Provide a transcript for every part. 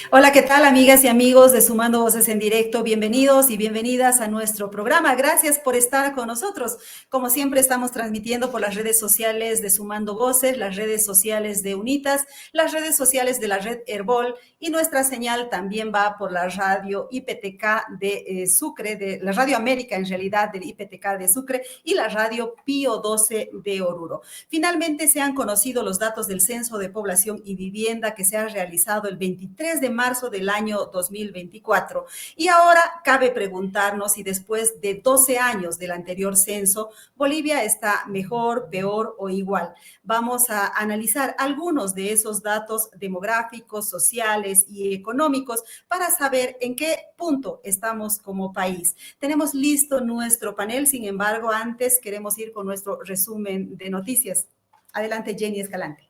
Hola, ¿qué tal, amigas y amigos de Sumando Voces en Directo? Bienvenidos y bienvenidas a nuestro programa. Gracias por estar con nosotros. Como siempre, estamos transmitiendo por las redes sociales de Sumando Voces, las redes sociales de UNITAS, las redes sociales de la red Herbol, y nuestra señal también va por la radio IPTK de Sucre, de la Radio América, en realidad, del IPTK de Sucre, y la radio Pío 12 de Oruro. Finalmente, se han conocido los datos del Censo de Población y Vivienda que se ha realizado el 23 de marzo del año 2024. Y ahora cabe preguntarnos si después de 12 años del anterior censo, Bolivia está mejor, peor o igual. Vamos a analizar algunos de esos datos demográficos, sociales y económicos para saber en qué punto estamos como país. Tenemos listo nuestro panel, sin embargo, antes queremos ir con nuestro resumen de noticias. Adelante, Jenny Escalante.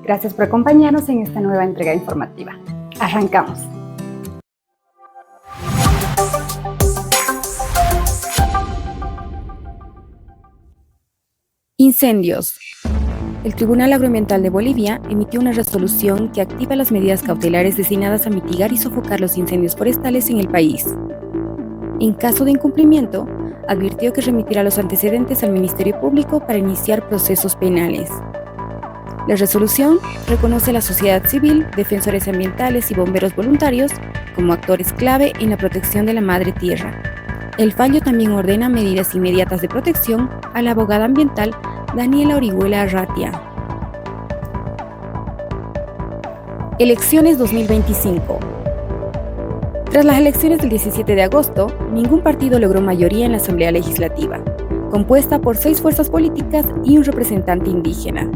Gracias por acompañarnos en esta nueva entrega informativa. Arrancamos. Incendios. El Tribunal Agroambiental de Bolivia emitió una resolución que activa las medidas cautelares destinadas a mitigar y sofocar los incendios forestales en el país. En caso de incumplimiento, advirtió que remitirá los antecedentes al Ministerio Público para iniciar procesos penales. La resolución reconoce a la sociedad civil, defensores ambientales y bomberos voluntarios como actores clave en la protección de la madre tierra. El fallo también ordena medidas inmediatas de protección a la abogada ambiental Daniela Orihuela Arratia. Elecciones 2025. Tras las elecciones del 17 de agosto, ningún partido logró mayoría en la Asamblea Legislativa, compuesta por 6 fuerzas políticas y un representante indígena.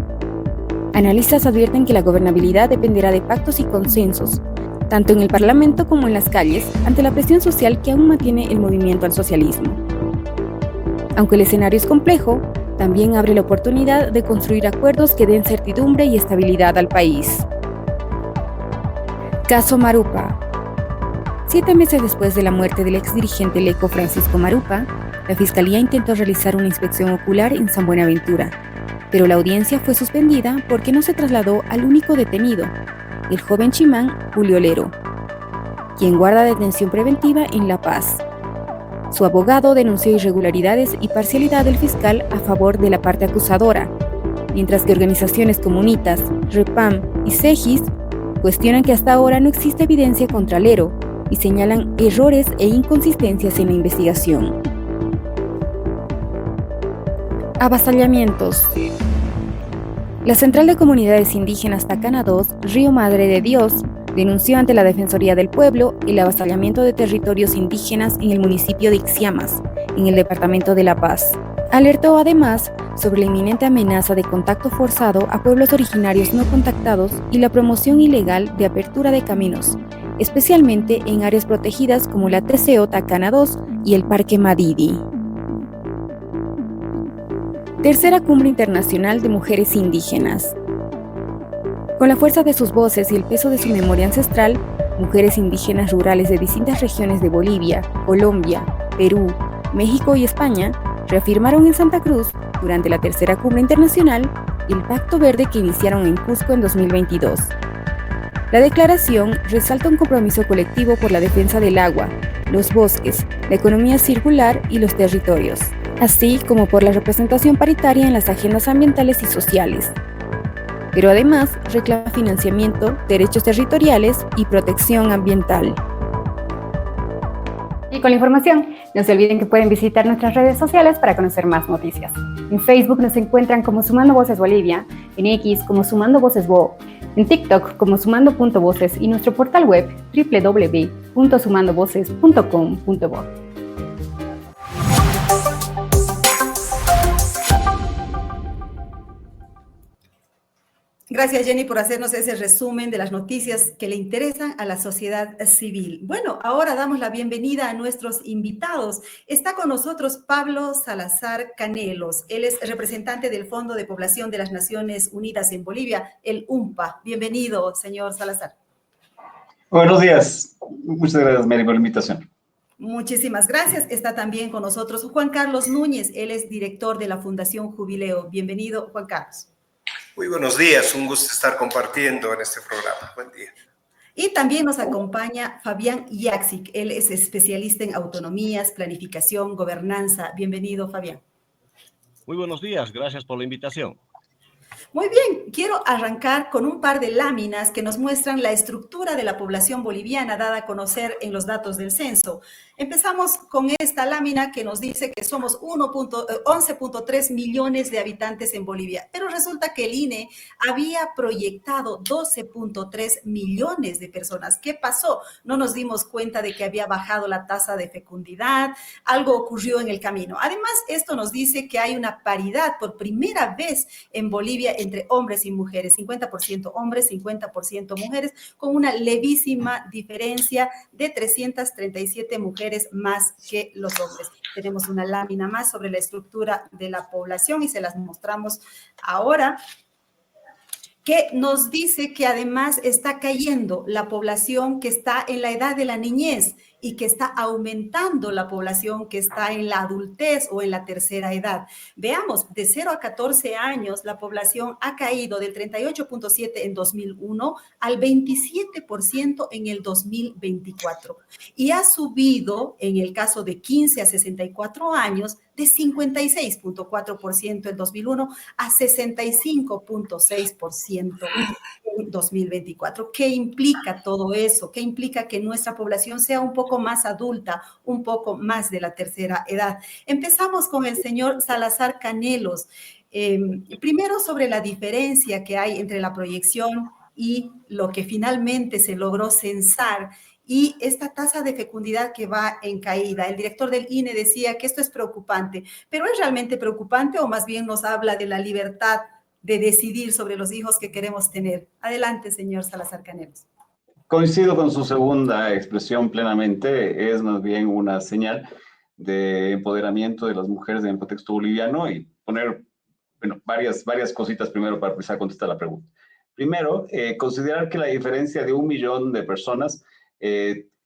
Analistas advierten que la gobernabilidad dependerá de pactos y consensos, tanto en el Parlamento como en las calles, ante la presión social que aún mantiene el movimiento al socialismo. Aunque el escenario es complejo, también abre la oportunidad de construir acuerdos que den certidumbre y estabilidad al país. Caso Marupa. 7 meses después de la muerte del exdirigente Leco Francisco Marupa, la Fiscalía intentó realizar una inspección ocular en San Buenaventura, pero la audiencia fue suspendida porque no se trasladó al único detenido, el joven chimán Julio Lero, quien guarda detención preventiva en La Paz. Su abogado denunció irregularidades y parcialidad del fiscal a favor de la parte acusadora, mientras que organizaciones como UNITAS, REPAM y CEGIS cuestionan que hasta ahora no existe evidencia contra Lero y señalan errores e inconsistencias en la investigación. Avasallamientos. La Central de Comunidades Indígenas Tacana II, Río Madre de Dios, denunció ante la Defensoría del Pueblo el avasallamiento de territorios indígenas en el municipio de Ixiamas, en el departamento de La Paz. Alertó además sobre la inminente amenaza de contacto forzado a pueblos originarios no contactados y la promoción ilegal de apertura de caminos, especialmente en áreas protegidas como la TCO Tacana II y el Parque Madidi. Tercera Cumbre Internacional de Mujeres Indígenas. Con la fuerza de sus voces y el peso de su memoria ancestral, mujeres indígenas rurales de distintas regiones de Bolivia, Colombia, Perú, México y España reafirmaron en Santa Cruz, durante la Tercera Cumbre Internacional, el Pacto Verde que iniciaron en Cusco en 2022. La declaración resalta un compromiso colectivo por la defensa del agua, los bosques, la economía circular y los territorios, así como por la representación paritaria en las agendas ambientales y sociales. Pero además reclama financiamiento, derechos territoriales y protección ambiental. Y con la información, no se olviden que pueden visitar nuestras redes sociales para conocer más noticias. En Facebook nos encuentran como Sumando Voces Bolivia, en X como Sumando Voces Bo, en TikTok como sumando.voces y nuestro portal web www.sumandovoces.com.bo. Gracias, Jenny, por hacernos ese resumen de las noticias que le interesan a la sociedad civil. Bueno, ahora damos la bienvenida a nuestros invitados. Está con nosotros Pablo Salazar Canelos. Él es representante del Fondo de Población de las Naciones Unidas en Bolivia, el UNPA. Bienvenido, señor Salazar. Buenos días. Muchas gracias, Mary, por la invitación. Muchísimas gracias. Está también con nosotros Juan Carlos Núñez. Él es director de la Fundación Jubileo. Bienvenido, Juan Carlos. Muy buenos días, un gusto estar compartiendo en este programa. Buen día. Y también nos acompaña Fabián Yaxic. Él es especialista en autonomías, planificación, gobernanza. Bienvenido, Fabián. Muy buenos días, gracias por la invitación. Muy bien, quiero arrancar con un par de láminas que nos muestran la estructura de la población boliviana dada a conocer en los datos del censo. Empezamos con esta lámina que nos dice que somos 11.3 millones de habitantes en Bolivia, pero resulta que el INE había proyectado 12.3 millones de personas. ¿Qué pasó? No nos dimos cuenta de que había bajado la tasa de fecundidad, algo ocurrió en el camino. Además, esto nos dice que hay una paridad por primera vez en Bolivia entre hombres y mujeres, 50% hombres, 50% mujeres, con una levísima diferencia de 337 mujeres más que los hombres. Tenemos una lámina más sobre la estructura de la población y se las mostramos ahora, que nos dice que además está cayendo la población que está en la edad de la niñez y que está aumentando la población que está en la adultez o en la tercera edad. Veamos, de 0 a 14 años, la población ha caído del 38.7 en 2001 al 27% en el 2024 y ha subido, en el caso de 15 a 64 años, de 56.4% en 2001 a 65.6% en 2024. ¿Qué implica todo eso? ¿Qué implica que nuestra población sea un poco más adulta, un poco más de la tercera edad? Empezamos con el señor Salazar Canelos. Primero sobre la diferencia que hay entre la proyección y lo que finalmente se logró censar y esta tasa de fecundidad que va en caída. El director del INE decía que esto es preocupante, pero ¿es realmente preocupante o más bien nos habla de la libertad de decidir sobre los hijos que queremos tener? Adelante, señor Salazar Canelos. Coincido con su segunda expresión plenamente, es más bien una señal de empoderamiento de las mujeres en el contexto boliviano y poner, bueno, varias cositas primero para empezar a contestar la pregunta. Primero, considerar que la diferencia de 1 millón de personas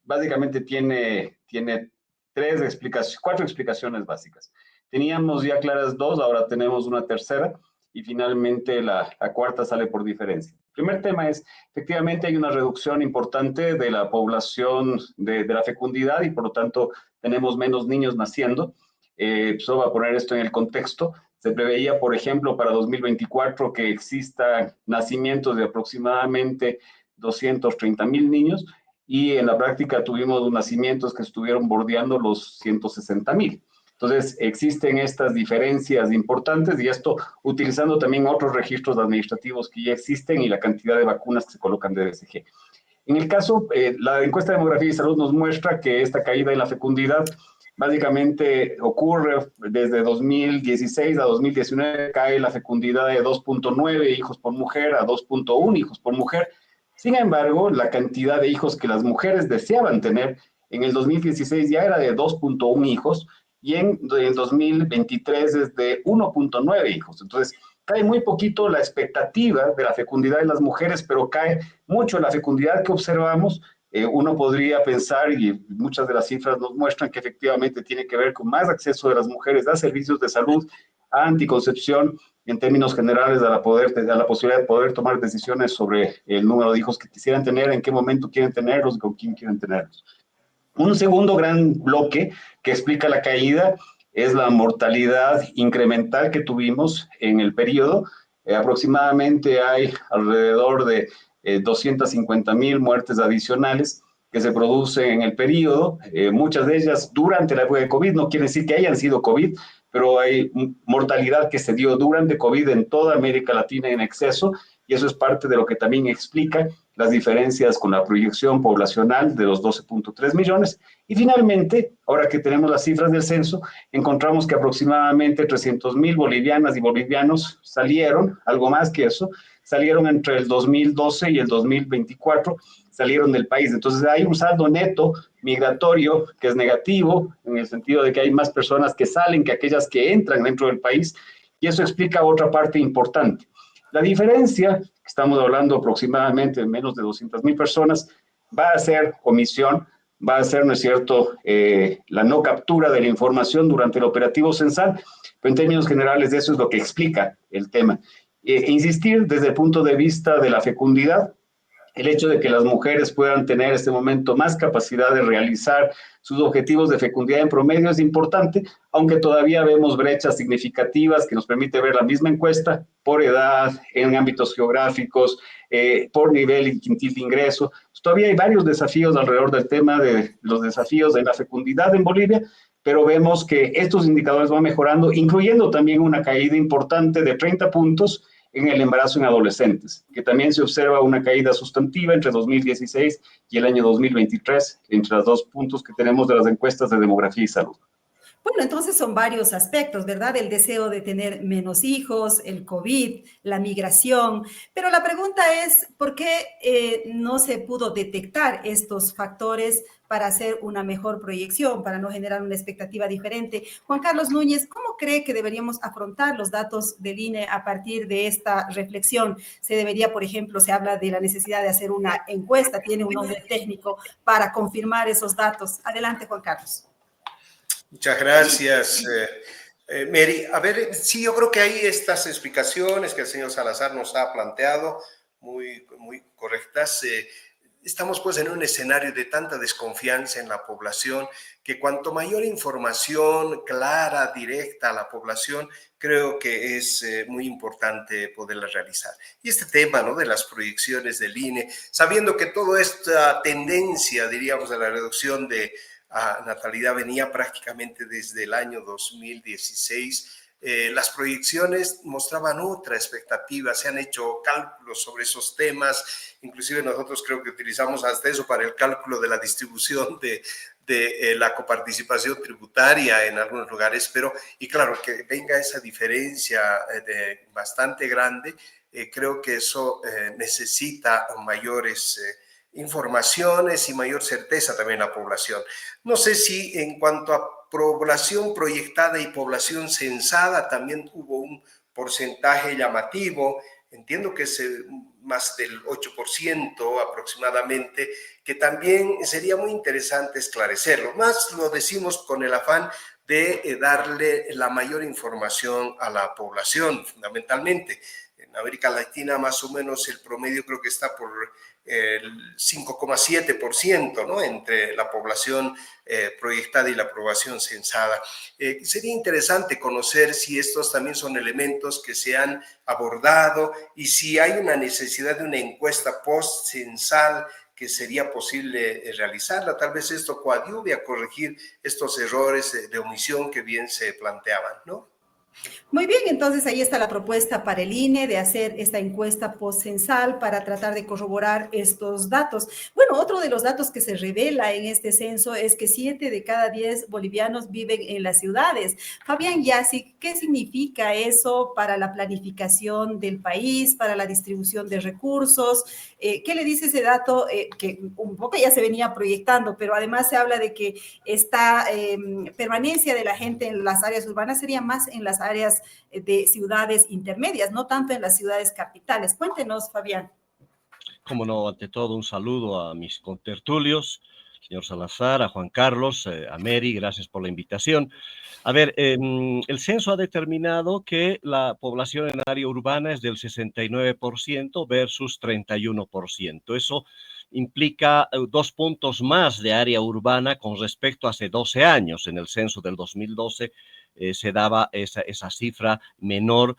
básicamente tiene 4 explicaciones básicas. Teníamos ya claras 2, ahora tenemos una tercera y finalmente la cuarta sale por diferencia. El primer tema es, efectivamente hay una reducción importante de la población de la fecundidad y por lo tanto tenemos menos niños naciendo. Solo voy a poner esto en el contexto. Se preveía, por ejemplo, para 2024 que existan nacimientos de aproximadamente 230,000 niños y en la práctica tuvimos nacimientos que estuvieron bordeando los 160,000. Entonces, existen estas diferencias importantes y esto utilizando también otros registros administrativos que ya existen y la cantidad de vacunas que se colocan de DSG. En el caso, la encuesta de demografía y salud nos muestra que esta caída en la fecundidad básicamente ocurre desde 2016 a 2019, cae la fecundidad de 2.9 hijos por mujer a 2.1 hijos por mujer. Sin embargo, la cantidad de hijos que las mujeres deseaban tener en el 2016 ya era de 2.1 hijos y en 2023 es de 1.9 hijos. Entonces, cae muy poquito la expectativa de la fecundidad de las mujeres, pero cae mucho la fecundidad que observamos. Uno podría pensar, y muchas de las cifras nos muestran que efectivamente tiene que ver con más acceso de las mujeres a servicios de salud, a anticoncepción, en términos generales a la posibilidad de poder tomar decisiones sobre el número de hijos que quisieran tener, en qué momento quieren tenerlos, con quién quieren tenerlos. Un segundo gran bloque que explica la caída es la mortalidad incremental que tuvimos en el periodo. Aproximadamente hay alrededor de 250,000 muertes adicionales que se producen en el periodo, muchas de ellas durante la época de COVID, no quiere decir que hayan sido COVID, pero hay mortalidad que se dio durante COVID en toda América Latina en exceso, y eso es parte de lo que también explica las diferencias con la proyección poblacional de los 12.3 millones. Y finalmente, ahora que tenemos las cifras del censo, encontramos que aproximadamente 300,000 bolivianas y bolivianos salieron, algo más que eso, salieron entre el 2012 y el 2024, salieron del país. Entonces hay un saldo neto migratorio que es negativo, en el sentido de que hay más personas que salen que aquellas que entran dentro del país, y eso explica otra parte importante. La diferencia, que estamos hablando aproximadamente de menos de 200,000 personas, va a ser omisión, va a ser, ¿no es cierto?, la no captura de la información durante el operativo censal, pero en términos generales eso es lo que explica el tema. Insistir desde el punto de vista de la fecundidad, El hecho de que las mujeres puedan tener en este momento más capacidad de realizar sus objetivos de fecundidad en promedio es importante, aunque todavía vemos brechas significativas que nos permite ver la misma encuesta por edad, en ámbitos geográficos, por nivel y quintil de ingreso. Todavía hay varios desafíos alrededor del tema de los desafíos de la fecundidad en Bolivia, pero vemos que estos indicadores van mejorando, incluyendo también una caída importante de 30 puntos en el embarazo en adolescentes, que también se observa una caída sustantiva entre 2016 y el año 2023, entre los 2 puntos que tenemos de las encuestas de demografía y salud. Bueno, entonces son varios aspectos, ¿verdad? El deseo de tener menos hijos, el COVID, la migración. Pero la pregunta es, ¿por qué no se pudo detectar estos factores para hacer una mejor proyección, para no generar una expectativa diferente? Juan Carlos Núñez, ¿cómo cree que deberíamos afrontar los datos del INE a partir de esta reflexión? Se debería, por ejemplo, se habla de la necesidad de hacer una encuesta, tiene un nombre técnico para confirmar esos datos. Adelante, Juan Carlos. Muchas gracias, Mary. A ver, sí, yo creo que hay estas explicaciones que el señor Salazar nos ha planteado, muy correctas. Estamos pues en un escenario de tanta desconfianza en la población que cuanto mayor información clara, directa a la población, creo que es muy importante poderla realizar. Y este tema, ¿no?, de las proyecciones del INE, sabiendo que toda esta tendencia, diríamos, de la reducción de natalidad venía prácticamente desde el año 2016, las proyecciones mostraban otra expectativa, se han hecho cálculos sobre esos temas, inclusive nosotros creo que utilizamos hasta eso para el cálculo de la distribución de la coparticipación tributaria en algunos lugares, pero, y claro, que venga esa diferencia bastante grande, creo que eso necesita mayores informaciones y mayor certeza también en la población. No sé si en cuanto a población proyectada y población censada también hubo un porcentaje llamativo, entiendo que es más del 8% aproximadamente, que también sería muy interesante esclarecerlo. Más lo decimos con el afán de darle la mayor información a la población, fundamentalmente. En América Latina más o menos el promedio creo que está por el 5,7%, ¿no?, entre la población proyectada y la población censada. Sería interesante conocer si estos también son elementos que se han abordado y si hay una necesidad de una encuesta post-censal que sería posible realizarla. Tal vez esto coadyuve a corregir estos errores de omisión que bien se planteaban, ¿no? Muy bien, entonces ahí está la propuesta para el INE de hacer esta encuesta postcensal para tratar de corroborar estos datos. Bueno, otro de los datos que se revela en este censo es que 7 de cada 10 bolivianos viven en las ciudades. Fabián Yassi, ¿qué significa eso para la planificación del país, para la distribución de recursos? ¿Qué le dice ese dato que un poco ya se venía proyectando, pero además se habla de que esta permanencia de la gente en las áreas urbanas sería más en las áreas de ciudades intermedias, no tanto en las ciudades capitales? Cuéntenos, Fabián. Como no, ante todo un saludo a mis contertulios, señor Salazar, a Juan Carlos, a Mary, gracias por la invitación. A ver, el censo ha determinado que la población en área urbana es del 69% versus 31%. Eso implica 2 puntos más de área urbana con respecto a hace 12 años. En el censo del 2012 se daba esa cifra menor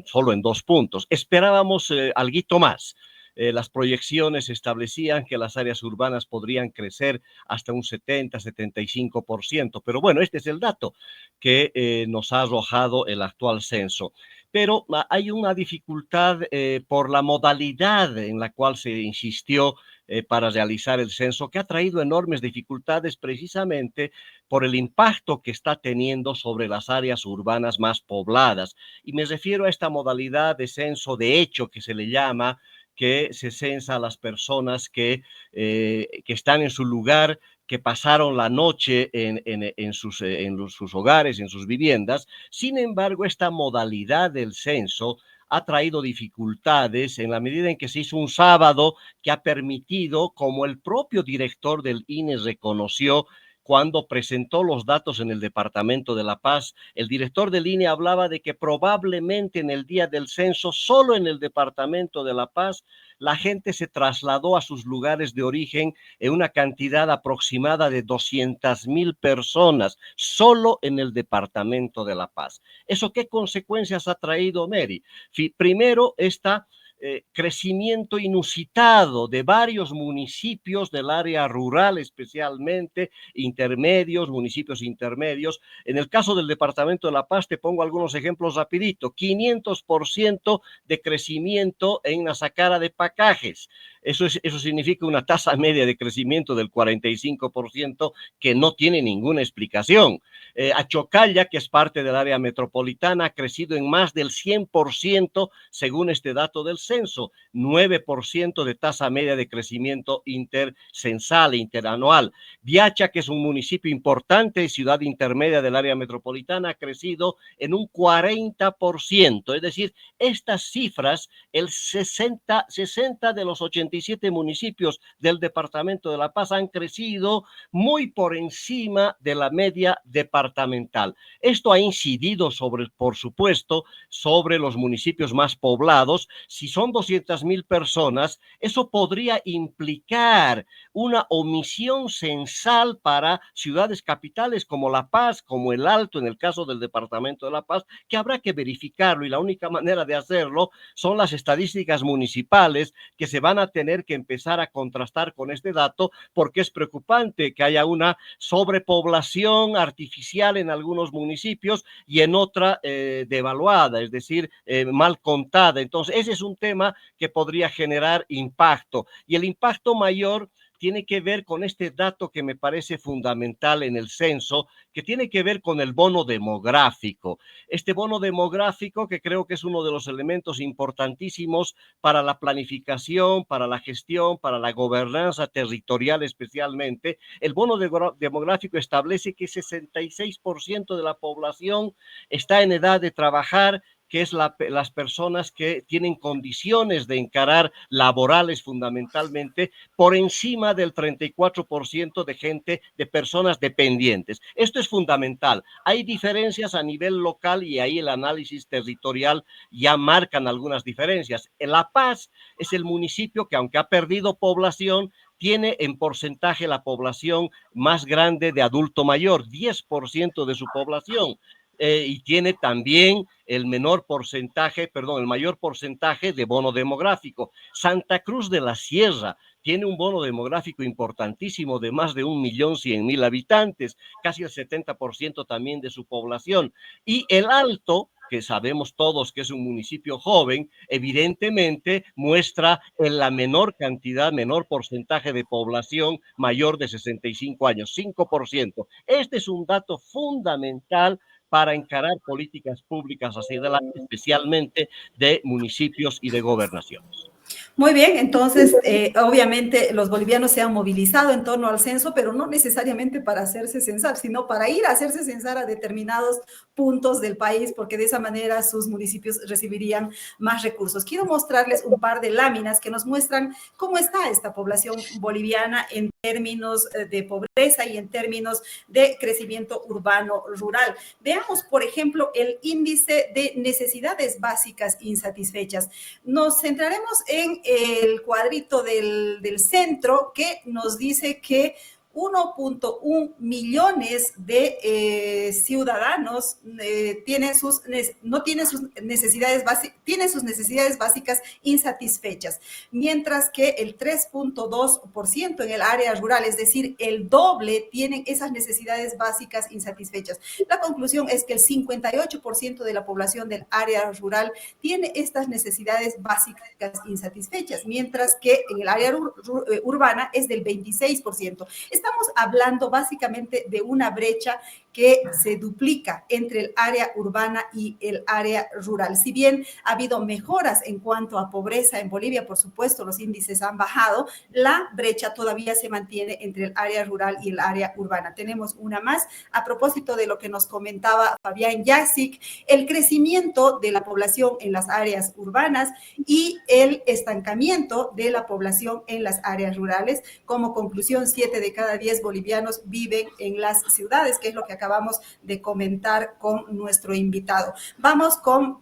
solo en 2 puntos. Esperábamos alguito más. Las proyecciones establecían que las áreas urbanas podrían crecer hasta un 70-75%, pero bueno, este es el dato que nos ha arrojado el actual censo. Pero hay una dificultad por la modalidad en la cual se insistió para realizar el censo, que ha traído enormes dificultades precisamente por el impacto que está teniendo sobre las áreas urbanas más pobladas. Y me refiero a esta modalidad de censo de hecho que se le llama, que se censa a las personas que están en su lugar, que pasaron la noche en sus hogares, en sus viviendas. Sin embargo, esta modalidad del censo ha traído dificultades en la medida en que se hizo un sábado, que ha permitido, como el propio director del INE reconoció, cuando presentó los datos en el Departamento de La Paz, el director del INE hablaba de que probablemente en el día del censo, solo en el Departamento de La Paz, la gente se trasladó a sus lugares de origen en una cantidad aproximada de 200,000 personas, solo en el Departamento de La Paz. ¿Eso qué consecuencias ha traído, Mary? Primero, crecimiento inusitado de varios municipios del área rural, especialmente intermedios, municipios intermedios. En el caso del Departamento de La Paz, te pongo algunos ejemplos rapidito. 500% de crecimiento en Nazacara de Pacajes. Eso significa una tasa media de crecimiento del 45% que no tiene ninguna explicación. Achocalla, que es parte del área metropolitana, ha crecido en más del 100% según este dato del censo, 9% de tasa media de crecimiento intercensal, interanual. Viacha, que es un municipio importante, ciudad intermedia del área metropolitana, ha crecido en un 40%. Es decir, estas cifras, el 60 de los 87 municipios del Departamento de La Paz han crecido muy por encima de la media departamental. Esto ha incidido por supuesto, sobre los municipios más poblados. Si son 200,000 personas, eso podría implicar una omisión censal para ciudades capitales como La Paz, como El Alto, en el caso del Departamento de La Paz, que habrá que verificarlo, y la única manera de hacerlo son las estadísticas municipales, que se van a tener que empezar a contrastar con este dato, porque es preocupante que haya una sobrepoblación artificial en algunos municipios y en otra devaluada, es decir, mal contada. Entonces, ese es un tema que podría generar impacto, y el impacto mayor tiene que ver con este dato que me parece fundamental en el censo, que tiene que ver con el bono demográfico. Este bono demográfico, que creo que es uno de los elementos importantísimos para la planificación, para la gestión, para la gobernanza territorial especialmente. El bono demográfico establece que 66% de la población está en edad de trabajar, que es las personas que tienen condiciones de encarar laborales fundamentalmente, por encima del 34% de gente, de personas dependientes. Esto es fundamental. Hay diferencias a nivel local y ahí el análisis territorial ya marcan algunas diferencias. En La Paz es el municipio que, aunque ha perdido población, tiene en porcentaje la población más grande de adulto mayor, 10% de su población. Y tiene también el mayor porcentaje de bono demográfico. Santa Cruz de la Sierra tiene un bono demográfico importantísimo de más de 1.100.000 habitantes, casi el 70% también de su población. Y El Alto, que sabemos todos que es un municipio joven, evidentemente muestra en la menor porcentaje de población mayor de 65 años, 5%. Este es un dato fundamental para encarar políticas públicas hacia adelante, especialmente de municipios y de gobernaciones. Muy bien, entonces, obviamente los bolivianos se han movilizado en torno al censo, pero no necesariamente para hacerse censar, sino para ir a hacerse censar a determinados puntos del país, porque de esa manera sus municipios recibirían más recursos. Quiero mostrarles un par de láminas que nos muestran cómo está esta población boliviana en términos de pobreza y en términos de crecimiento urbano rural. Veamos, por ejemplo, el índice de necesidades básicas insatisfechas. Nos centraremos en el cuadrito del centro, que nos dice que 1.1 millones de ciudadanos tienen sus necesidades básicas insatisfechas, mientras que el 3.2% en el área rural, es decir, el doble, tienen esas necesidades básicas insatisfechas. La conclusión es que el 58% de la población del área rural tiene estas necesidades básicas insatisfechas, mientras que en el área urbana es del 26%. Estamos hablando básicamente de una brecha que se duplica entre el área urbana y el área rural. Si bien ha habido mejoras en cuanto a pobreza en Bolivia, por supuesto, los índices han bajado, la brecha todavía se mantiene entre el área rural y el área urbana. Tenemos una más a propósito de lo que nos comentaba Fabián Jaksic, el crecimiento de la población en las áreas urbanas y el estancamiento de la población en las áreas rurales. Como conclusión, 7 de cada 10 bolivianos viven en las ciudades, que es lo que acabamos de comentar con nuestro invitado. Vamos con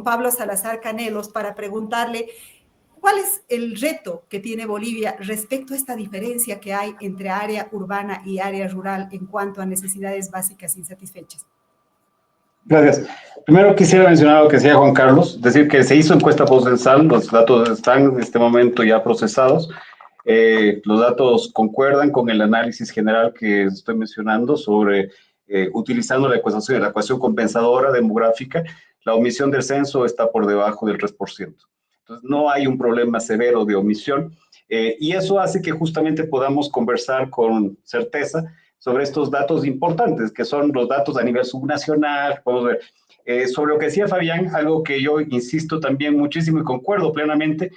Pablo Salazar Canelos para preguntarle cuál es el reto que tiene Bolivia respecto a esta diferencia que hay entre área urbana y área rural en cuanto a necesidades básicas insatisfechas. Gracias. Primero quisiera mencionar lo que decía Juan Carlos, decir que se hizo encuesta postcensal, los datos están en este momento ya procesados. Los datos concuerdan con el análisis general que estoy mencionando sobre utilizando la ecuación compensadora demográfica, la omisión del censo está por debajo del 3%. Entonces, no hay un problema severo de omisión y eso hace que justamente podamos conversar con certeza sobre estos datos importantes, que son los datos a nivel subnacional. Podemos ver. Sobre lo que decía Fabián, algo que yo insisto también muchísimo y concuerdo plenamente,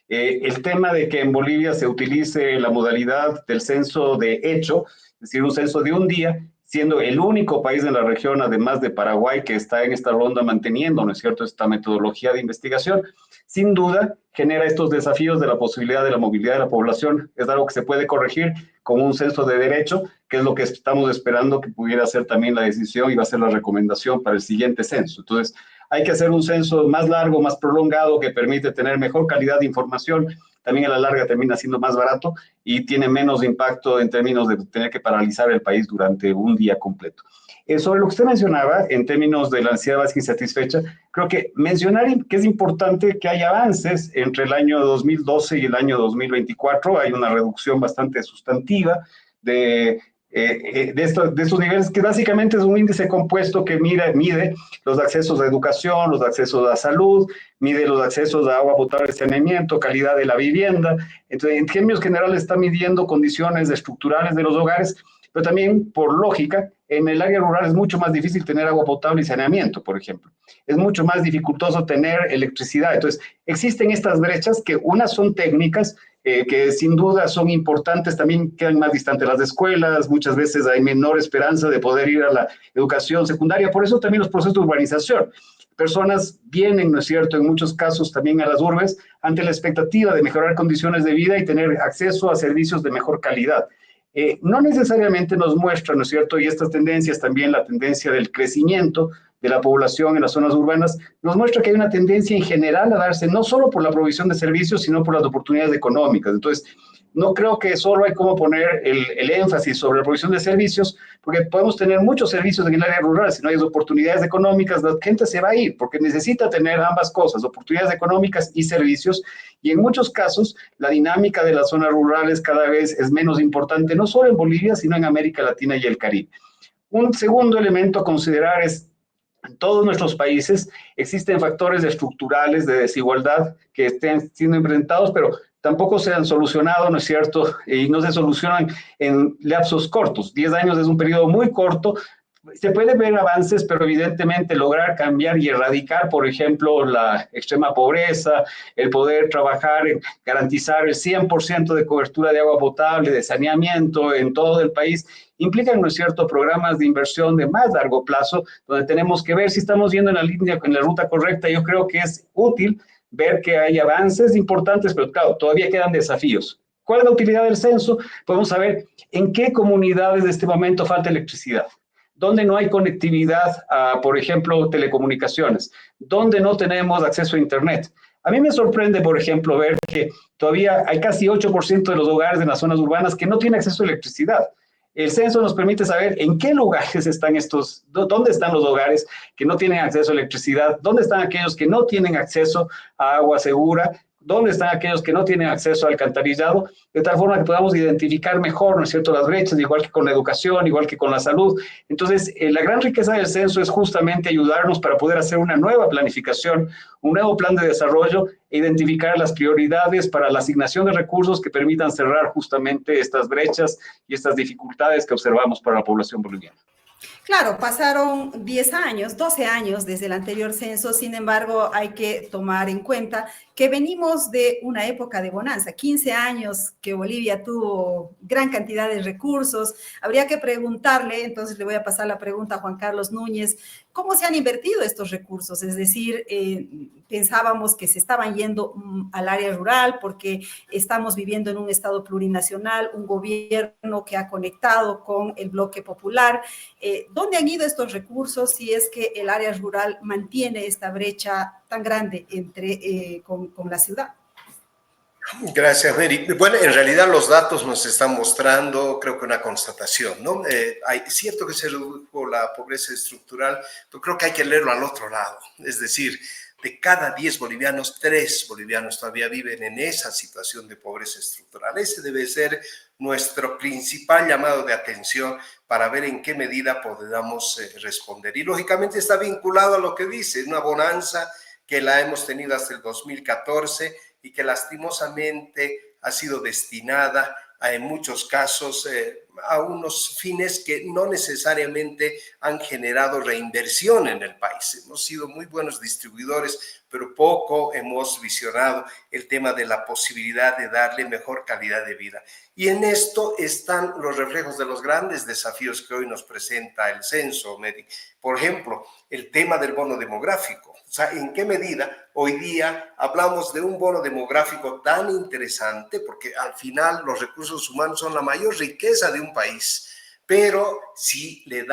el tema de que en Bolivia se utilice la modalidad del censo de hecho, es decir, un censo de un día, siendo el único país en la región, además de Paraguay, que está en esta ronda manteniendo, ¿no es cierto?, esta metodología de investigación, sin duda genera estos desafíos de la posibilidad de la movilidad de la población. Es algo que se puede corregir con un censo de derecho, que es lo que estamos esperando que pudiera ser también la decisión y va a ser la recomendación para el siguiente censo. Entonces, hay que hacer un censo más largo, más prolongado, que permite tener mejor calidad de información. También a la larga termina siendo más barato y tiene menos impacto en términos de tener que paralizar el país durante un día completo. Sobre lo que usted mencionaba, en términos de la ansiedad básica insatisfecha, creo que mencionar que es importante que hay avances entre el año 2012 y el año 2024. Hay una reducción bastante sustantiva de estos niveles, que básicamente es un índice compuesto que mide los accesos a educación, los accesos a salud, mide los accesos a agua potable, saneamiento, calidad de la vivienda. Entonces, en términos generales está midiendo condiciones estructurales de los hogares, pero también, por lógica, en el área rural es mucho más difícil tener agua potable y saneamiento, por ejemplo. Es mucho más dificultoso tener electricidad. Entonces, existen estas brechas que unas son técnicas, que sin duda son importantes, también quedan más distantes las escuelas, muchas veces hay menor esperanza de poder ir a la educación secundaria, por eso también los procesos de urbanización. Personas vienen, ¿no es cierto?, en muchos casos también a las urbes ante la expectativa de mejorar condiciones de vida y tener acceso a servicios de mejor calidad. No necesariamente nos muestra, ¿no es cierto?, y estas tendencias también, la tendencia del crecimiento de la población en las zonas urbanas, nos muestra que hay una tendencia en general a darse no solo por la provisión de servicios, sino por las oportunidades económicas. Entonces, no creo que solo hay como poner el énfasis sobre la provisión de servicios, porque podemos tener muchos servicios en el área rural. Si no hay oportunidades económicas, la gente se va a ir, porque necesita tener ambas cosas, oportunidades económicas y servicios. Y en muchos casos, la dinámica de las zonas rurales cada vez es menos importante, no solo en Bolivia, sino en América Latina y el Caribe. Un segundo elemento a considerar es, en todos nuestros países existen factores estructurales de desigualdad que estén siendo enfrentados, pero tampoco se han solucionado, ¿no es cierto? Y no se solucionan en lapsos cortos. 10 años es un periodo muy corto. Se puede ver avances, pero evidentemente lograr cambiar y erradicar, por ejemplo, la extrema pobreza, el poder trabajar en garantizar el 100% de cobertura de agua potable, de saneamiento en todo el país, implican, ¿no es cierto?, programas de inversión de más largo plazo, donde tenemos que ver si estamos yendo en la línea, en la ruta correcta. Yo creo que es útil ver que hay avances importantes, pero claro, todavía quedan desafíos. ¿Cuál es la utilidad del censo? Podemos saber en qué comunidades de este momento falta electricidad, dónde no hay conectividad a, por ejemplo, telecomunicaciones, dónde no tenemos acceso a Internet. A mí me sorprende, por ejemplo, ver que todavía hay casi 8% de los hogares en las zonas urbanas que no tienen acceso a electricidad. El censo nos permite saber en qué lugares están dónde están los hogares que no tienen acceso a electricidad, dónde están aquellos que no tienen acceso a agua segura, dónde están aquellos que no tienen acceso al alcantarillado, de tal forma que podamos identificar mejor, ¿no es cierto?, las brechas, igual que con la educación, igual que con la salud. Entonces, la gran riqueza del censo es justamente ayudarnos para poder hacer una nueva planificación, un nuevo plan de desarrollo e identificar las prioridades para la asignación de recursos que permitan cerrar justamente estas brechas y estas dificultades que observamos para la población boliviana. Claro, pasaron 10 años, 12 años desde el anterior censo, sin embargo, hay que tomar en cuenta que venimos de una época de bonanza, 15 años que Bolivia tuvo gran cantidad de recursos. Habría que preguntarle, entonces le voy a pasar la pregunta a Juan Carlos Núñez, ¿cómo se han invertido estos recursos? Es decir, pensábamos que se estaban yendo al área rural porque estamos viviendo en un estado plurinacional, un gobierno que ha conectado con el bloque popular. ¿Dónde han ido estos recursos si es que el área rural mantiene esta brecha tan grande con la ciudad? Gracias, Mary. Bueno, en realidad los datos nos están mostrando, creo que una constatación, ¿no? Es cierto que se redujo la pobreza estructural, pero creo que hay que leerlo al otro lado. Es decir, de cada 10 bolivianos, 3 bolivianos todavía viven en esa situación de pobreza estructural. Ese debe ser nuestro principal llamado de atención para ver en qué medida podamos responder. Y lógicamente está vinculado a lo que dice, una bonanza que la hemos tenido hasta el 2014 y que lastimosamente ha sido destinada en muchos casos a unos fines que no necesariamente han generado reinversión en el país. Hemos sido muy buenos distribuidores, pero poco hemos visionado el tema de la posibilidad de darle mejor calidad de vida. Y en esto están los reflejos de los grandes desafíos que hoy nos presenta el censo, Mary. Por ejemplo, el tema del bono demográfico. O sea, ¿en qué medida hoy día hablamos de un bono demográfico tan interesante? Porque al final los recursos humanos son la mayor riqueza de un país, pero si le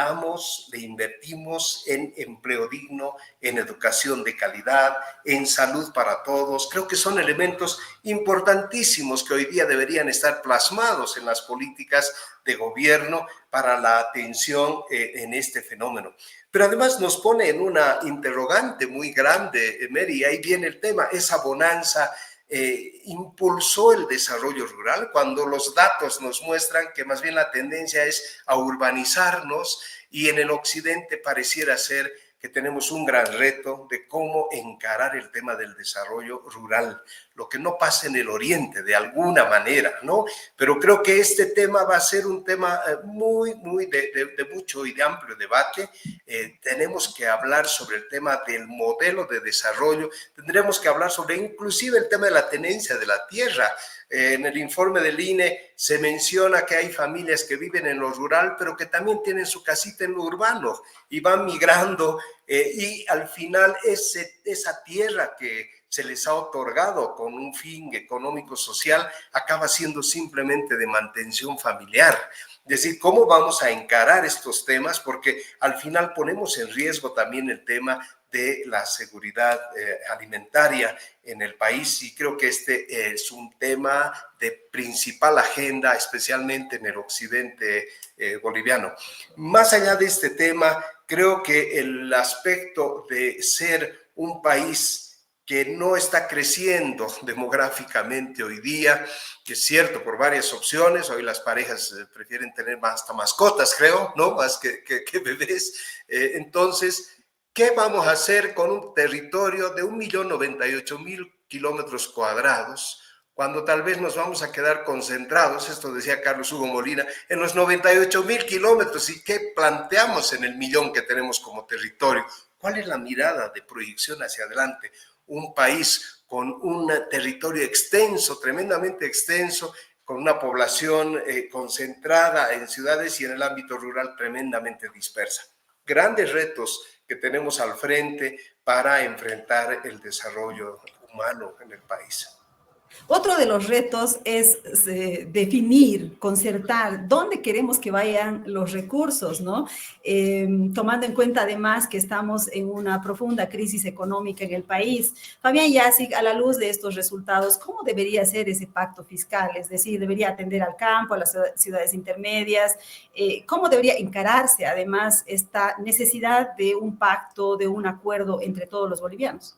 invertimos en empleo digno, en educación de calidad, en salud para todos, creo que son elementos importantísimos que hoy día deberían estar plasmados en las políticas de gobierno para la atención en este fenómeno. Pero además nos pone en una interrogante muy grande, Mary, ahí viene el tema, esa bonanza impulsó el desarrollo rural, cuando los datos nos muestran que más bien la tendencia es a urbanizarnos, y en el occidente pareciera ser que tenemos un gran reto de cómo encarar el tema del desarrollo rural, lo que no pasa en el oriente de alguna manera, ¿no? Pero creo que este tema va a ser un tema muy de mucho y de amplio debate. Tenemos que hablar sobre el tema del modelo de desarrollo, tendremos que hablar sobre inclusive el tema de la tenencia de la tierra. En el informe del INE se menciona que hay familias que viven en lo rural, pero que también tienen su casita en lo urbano y van migrando y al final esa tierra que se les ha otorgado con un fin económico-social acaba siendo simplemente de mantención familiar. Es decir, ¿cómo vamos a encarar estos temas? Porque al final ponemos en riesgo también el tema de la seguridad alimentaria en el país, y creo que este es un tema de principal agenda, especialmente en el occidente boliviano. Más allá de este tema, creo que el aspecto de ser un país que no está creciendo demográficamente hoy día, que es cierto por varias opciones, hoy las parejas prefieren tener hasta mascotas, creo, ¿no? Más que bebés. Entonces, ¿qué vamos a hacer con un territorio de 1.098.000 kilómetros cuadrados cuando tal vez nos vamos a quedar concentrados, esto decía Carlos Hugo Molina, en los 98.000 kilómetros? ¿Y qué planteamos en el millón que tenemos como territorio? ¿Cuál es la mirada de proyección hacia adelante? Un país con un territorio extenso, tremendamente extenso, con una población concentrada en ciudades y en el ámbito rural tremendamente dispersa. Grandes retos que tenemos al frente para enfrentar el desarrollo humano en el país. Otro de los retos es definir, concertar dónde queremos que vayan los recursos, ¿no? Tomando en cuenta además que estamos en una profunda crisis económica en el país. Fabián Yazic, a la luz de estos resultados, ¿cómo debería ser ese pacto fiscal? Es decir, ¿debería atender al campo, a las ciudades intermedias? ¿Cómo debería encararse además esta necesidad de un pacto, de un acuerdo entre todos los bolivianos?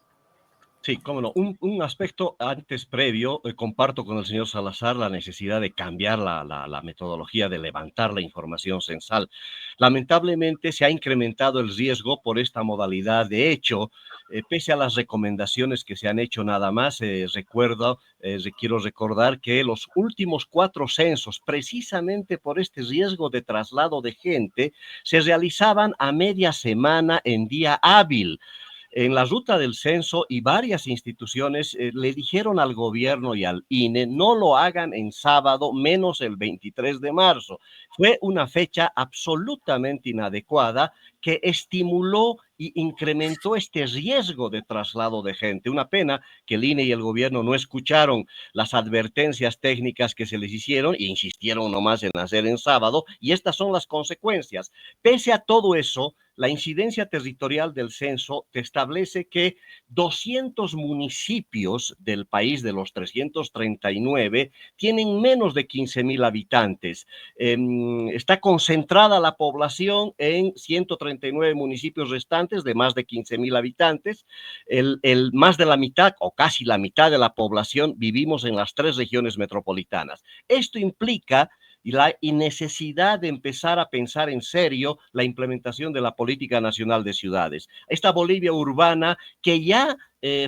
Sí, cómo no. Un aspecto antes previo, comparto con el señor Salazar la necesidad de cambiar la metodología de levantar la información censal. Lamentablemente se ha incrementado el riesgo por esta modalidad. De hecho, pese a las recomendaciones que se han hecho nada más, quiero recordar que los últimos 4 censos, precisamente por este riesgo de traslado de gente, se realizaban a media semana en día hábil. En la ruta del censo y varias instituciones le dijeron al gobierno y al INE no lo hagan en sábado, menos el 23 de marzo. Fue una fecha absolutamente inadecuada que estimuló y incrementó este riesgo de traslado de gente. Una pena que el INE y el gobierno no escucharon las advertencias técnicas que se les hicieron e insistieron nomás en hacer en sábado, y estas son las consecuencias. Pese a todo eso, la incidencia territorial del censo te establece que 200 municipios del país, de los 339, tienen menos de 15,000 habitantes. Está concentrada la población en 139 municipios restantes de más de 15,000 habitantes. Más de la mitad o casi la mitad de la población vivimos en las 3 regiones metropolitanas. Esto implica y la necesidad de empezar a pensar en serio la implementación de la Política Nacional de Ciudades. Esta Bolivia urbana que ya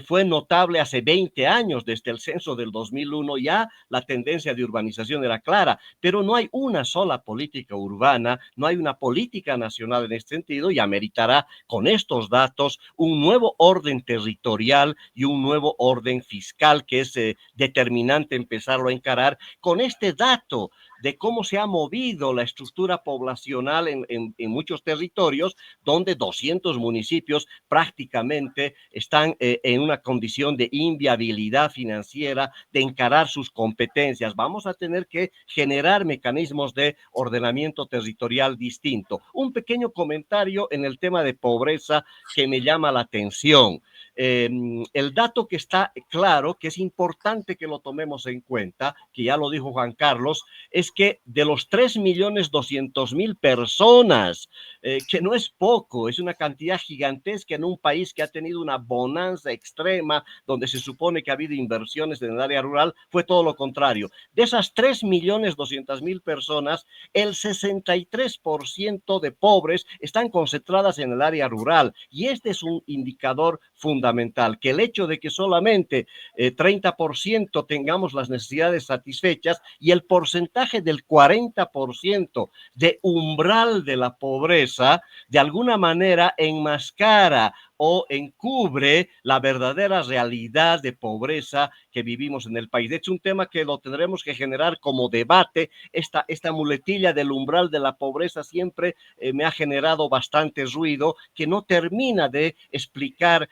fue notable hace 20 años, desde el censo del 2001, ya la tendencia de urbanización era clara, pero no hay una sola política urbana, no hay una política nacional en este sentido, y ameritará con estos datos un nuevo orden territorial y un nuevo orden fiscal que es determinante empezarlo a encarar con este dato de cómo se ha movido la estructura poblacional en muchos territorios, donde 200 municipios prácticamente están en una condición de inviabilidad financiera, de encarar sus competencias. Vamos a tener que generar mecanismos de ordenamiento territorial distinto. Un pequeño comentario en el tema de pobreza que me llama la atención. El dato que está claro, que es importante que lo tomemos en cuenta, que ya lo dijo Juan Carlos, es que de los 3.200.000 personas, que no es poco, es una cantidad gigantesca en un país que ha tenido una bonanza extrema, donde se supone que ha habido inversiones en el área rural, fue todo lo contrario. De esas 3.200.000 personas, el 63% de pobres están concentradas en el área rural, y este es un indicador fundamental, que el hecho de que solamente 30% tengamos las necesidades satisfechas y el porcentaje del 40% de umbral de la pobreza, de alguna manera enmascara o encubre la verdadera realidad de pobreza que vivimos en el país. De hecho, un tema que lo tendremos que generar como debate, esta muletilla del umbral de la pobreza siempre me ha generado bastante ruido, que no termina de explicar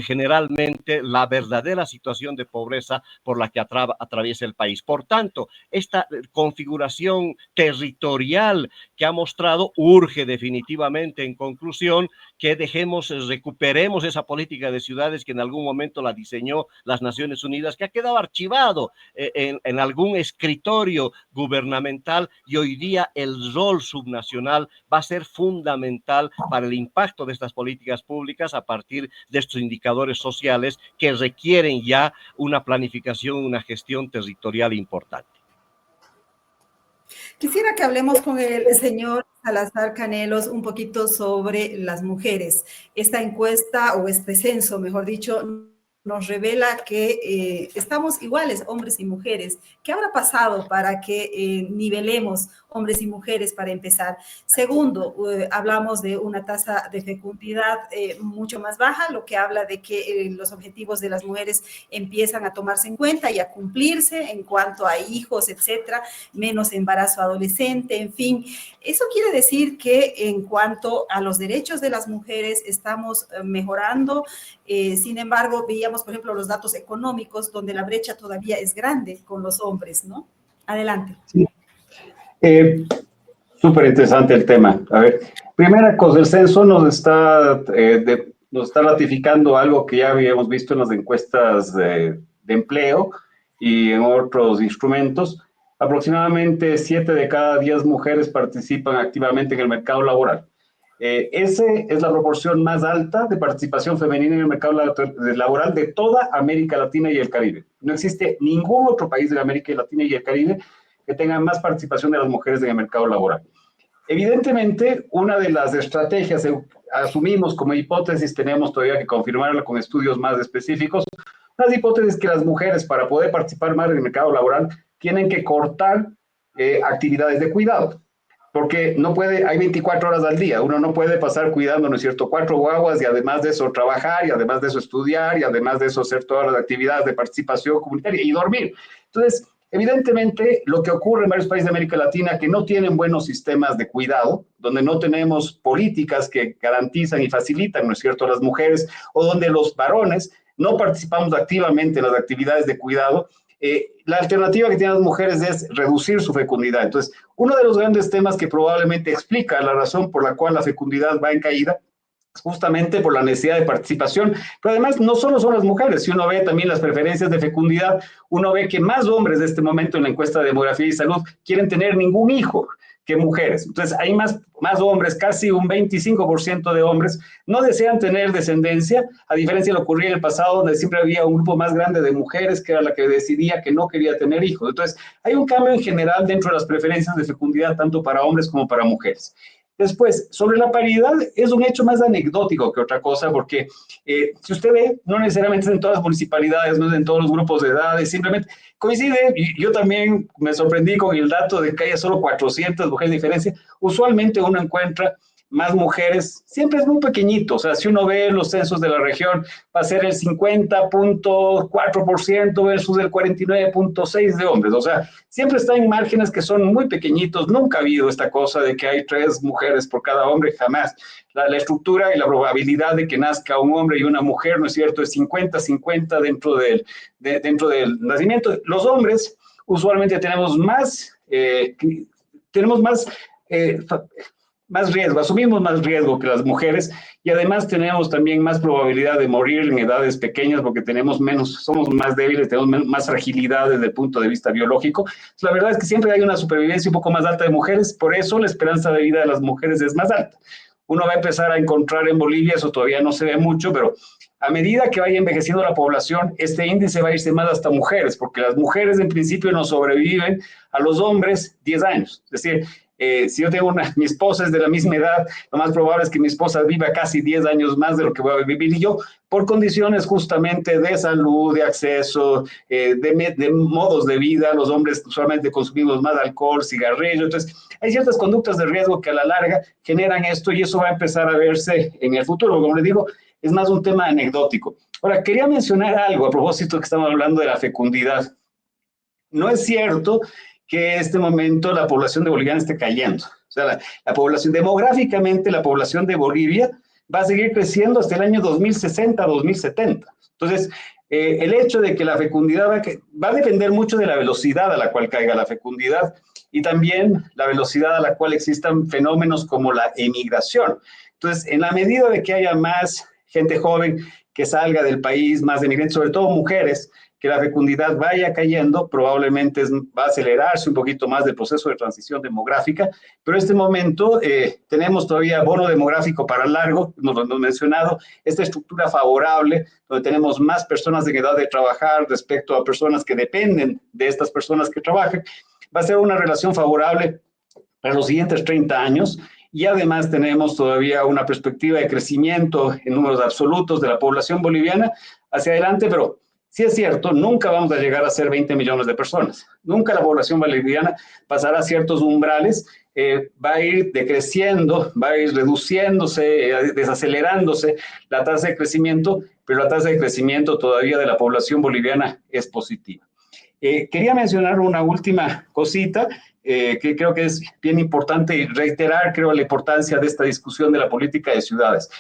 generalmente la verdadera situación de pobreza por la que atraviesa el país. Por tanto, esta configuración territorial que ha mostrado urge definitivamente, en conclusión, que recuperemos esa política de ciudades que en algún momento la diseñó las Naciones Unidas, que ha quedado archivado en algún escritorio gubernamental, y hoy día el rol subnacional va a ser fundamental para el impacto de estas políticas públicas a partir de estos indicadores sociales que requieren ya una planificación, una gestión territorial importante. Quisiera que hablemos con el señor Salazar Canelos un poquito sobre las mujeres. Esta encuesta o este censo, mejor dicho, nos revela que estamos iguales, hombres y mujeres. ¿Qué habrá pasado para que nivelemos hombres y mujeres para empezar? Segundo, hablamos de una tasa de fecundidad mucho más baja, lo que habla de que los objetivos de las mujeres empiezan a tomarse en cuenta y a cumplirse en cuanto a hijos, etcétera, menos embarazo adolescente, en fin. Eso quiere decir que en cuanto a los derechos de las mujeres estamos mejorando. Sin embargo, veíamos, por ejemplo, los datos económicos, donde la brecha todavía es grande con los hombres, ¿no? Adelante. Sí. Súper interesante el tema. A ver, primera cosa, el censo nos está ratificando algo que ya habíamos visto en las encuestas de empleo y en otros instrumentos. Aproximadamente 7 de cada 10 mujeres participan activamente en el mercado laboral. Esa es la proporción más alta de participación femenina en el mercado laboral de toda América Latina y el Caribe. No existe ningún otro país de América Latina y el Caribe que tenga más participación de las mujeres en el mercado laboral. Evidentemente, una de las estrategias, asumimos como hipótesis, tenemos todavía que confirmarla con estudios más específicos, las hipótesis que las mujeres, para poder participar más en el mercado laboral, tienen que cortar actividades de cuidado. Porque no puede, hay 24 horas al día, uno no puede pasar cuidando, ¿no es cierto?, 4 guaguas y además de eso trabajar, y además de eso estudiar, y además de eso hacer todas las actividades de participación comunitaria y dormir. Entonces, evidentemente, lo que ocurre en varios países de América Latina que no tienen buenos sistemas de cuidado, donde no tenemos políticas que garantizan y facilitan, ¿no es cierto?, a las mujeres, o donde los varones no participamos activamente en las actividades de cuidado, la alternativa que tienen las mujeres es reducir su fecundidad. Entonces, uno de los grandes temas que probablemente explica la razón por la cual la fecundidad va en caída es justamente por la necesidad de participación, pero además no solo son las mujeres, si uno ve también las preferencias de fecundidad, uno ve que más hombres de este momento en la encuesta de demografía y salud quieren tener ningún hijo que mujeres. Entonces, hay más hombres, casi un 25% de hombres no desean tener descendencia, a diferencia de lo que ocurría en el pasado, donde siempre había un grupo más grande de mujeres que era la que decidía que no quería tener hijos. Entonces, hay un cambio en general dentro de las preferencias de fecundidad, tanto para hombres como para mujeres. Después, sobre la paridad, es un hecho más anecdótico que otra cosa, porque si usted ve, no necesariamente es en todas las municipalidades, no es en todos los grupos de edades, simplemente coincide, y yo también me sorprendí con el dato de que haya solo 400 mujeres de diferencia. Usualmente uno encuentra más mujeres, siempre es muy pequeñito, o sea, si uno ve los censos de la región, va a ser el 50.4% versus el 49.6% de hombres, o sea, siempre está en márgenes que son muy pequeñitos, nunca ha habido esta cosa de que hay 3 mujeres por cada hombre, jamás. La estructura y la probabilidad de que nazca un hombre y una mujer, ¿no es cierto?, es 50-50 dentro del nacimiento. Los hombres usualmente tenemos más riesgo, asumimos más riesgo que las mujeres y además tenemos también más probabilidad de morir en edades pequeñas porque somos más débiles, tenemos más fragilidad desde el punto de vista biológico. La verdad es que siempre hay una supervivencia un poco más alta de mujeres, por eso la esperanza de vida de las mujeres es más alta. Uno va a empezar a encontrar en Bolivia, eso todavía no se ve mucho, pero a medida que vaya envejeciendo la población, este índice va a irse más hasta mujeres, porque las mujeres en principio no sobreviven a los hombres 10 años. Es decir, si yo tengo mi esposa es de la misma edad, lo más probable es que mi esposa viva casi 10 años más de lo que voy a vivir yo, por condiciones justamente de salud, de acceso, de modos de vida. Los hombres usualmente consumimos más alcohol, cigarrillo, entonces hay ciertas conductas de riesgo que a la larga generan esto y eso va a empezar a verse en el futuro. Como les digo, es más un tema anecdótico. Ahora, quería mencionar algo a propósito que estamos hablando de la fecundidad. No es cierto que en este momento la población de boliviana esté cayendo. O sea, la población, demográficamente, la población de Bolivia va a seguir creciendo hasta el año 2060-2070. Entonces, el hecho de que la fecundidad va a depender mucho de la velocidad a la cual caiga la fecundidad y también la velocidad a la cual existan fenómenos como la emigración. Entonces, en la medida de que haya más gente joven que salga del país, más emigrantes, sobre todo mujeres, que la fecundidad vaya cayendo, probablemente va a acelerarse un poquito más del proceso de transición demográfica, pero en este momento tenemos todavía bono demográfico para largo, nos lo hemos mencionado, esta estructura favorable, donde tenemos más personas en edad de trabajar respecto a personas que dependen de estas personas que trabajan, va a ser una relación favorable para los siguientes 30 años, y además tenemos todavía una perspectiva de crecimiento en números absolutos de la población boliviana hacia adelante, pero sí es cierto, nunca vamos a llegar a ser 20 millones de personas. Nunca la población boliviana pasará ciertos umbrales, va a ir decreciendo, va a ir reduciéndose, desacelerándose la tasa de crecimiento, pero la tasa de crecimiento todavía de la población boliviana es positiva. Quería mencionar una última cosita que creo que es bien importante y reiterar, creo, la importancia de esta discusión de la política de ciudades.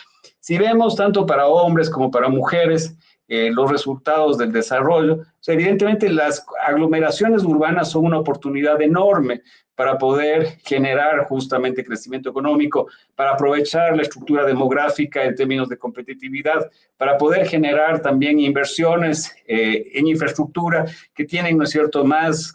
Si vemos tanto para hombres como para mujeres, los resultados del desarrollo, o sea, evidentemente las aglomeraciones urbanas son una oportunidad enorme para poder generar justamente crecimiento económico, para aprovechar la estructura demográfica en términos de competitividad, para poder generar también inversiones en infraestructura que tienen, ¿no es cierto?, más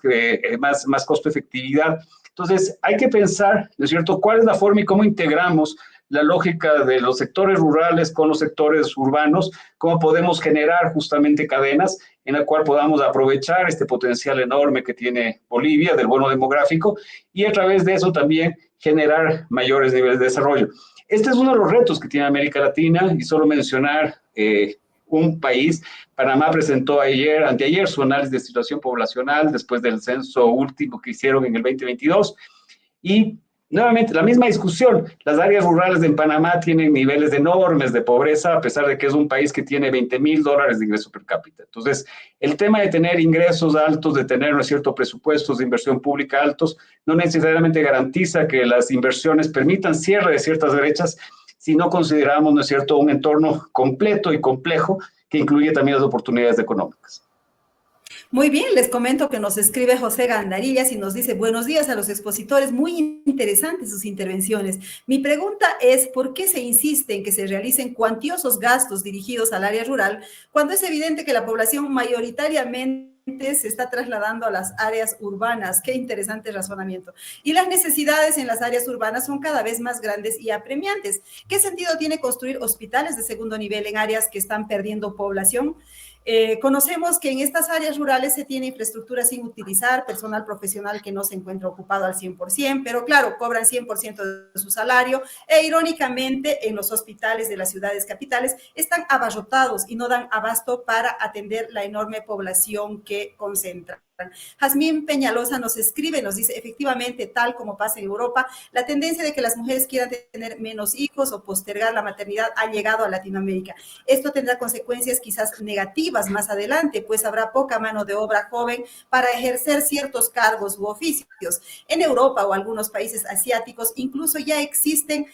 costo efectividad. Entonces, hay que pensar, ¿no es cierto?, cuál es la forma y cómo integramos la lógica de los sectores rurales con los sectores urbanos, cómo podemos generar justamente cadenas en la cual podamos aprovechar este potencial enorme que tiene Bolivia del bono demográfico y a través de eso también generar mayores niveles de desarrollo. Este es uno de los retos que tiene América Latina y solo mencionar un país. Panamá presentó anteayer su análisis de situación poblacional después del censo último que hicieron en el 2022 y nuevamente la misma discusión. Las áreas rurales de Panamá tienen niveles enormes de pobreza a pesar de que es un país que tiene $20,000 de ingreso per cápita. Entonces, el tema de tener ingresos altos, de tener, ¿no es cierto?, presupuestos de inversión pública altos, no necesariamente garantiza que las inversiones permitan cierre de ciertas brechas si no consideramos, ¿no es cierto?, un entorno completo y complejo que incluye también las oportunidades económicas. Muy bien, les comento que nos escribe José Gandarillas y nos dice, buenos días a los expositores, muy interesantes sus intervenciones. Mi pregunta es, ¿por qué se insiste en que se realicen cuantiosos gastos dirigidos al área rural cuando es evidente que la población mayoritariamente se está trasladando a las áreas urbanas? Qué interesante razonamiento. Y las necesidades en las áreas urbanas son cada vez más grandes y apremiantes. ¿Qué sentido tiene construir hospitales de segundo nivel en áreas que están perdiendo población? Conocemos que en estas áreas rurales se tiene infraestructura sin utilizar, personal profesional que no se encuentra ocupado al 100%, pero claro, cobran 100% de su salario e irónicamente en los hospitales de las ciudades capitales están abarrotados y no dan abasto para atender la enorme población que concentran. Jazmín Peñalosa nos escribe, nos dice, efectivamente, tal como pasa en Europa, la tendencia de que las mujeres quieran tener menos hijos o postergar la maternidad ha llegado a Latinoamérica. Esto tendrá consecuencias quizás negativas más adelante, pues habrá poca mano de obra joven para ejercer ciertos cargos u oficios. En Europa o algunos países asiáticos incluso ya existen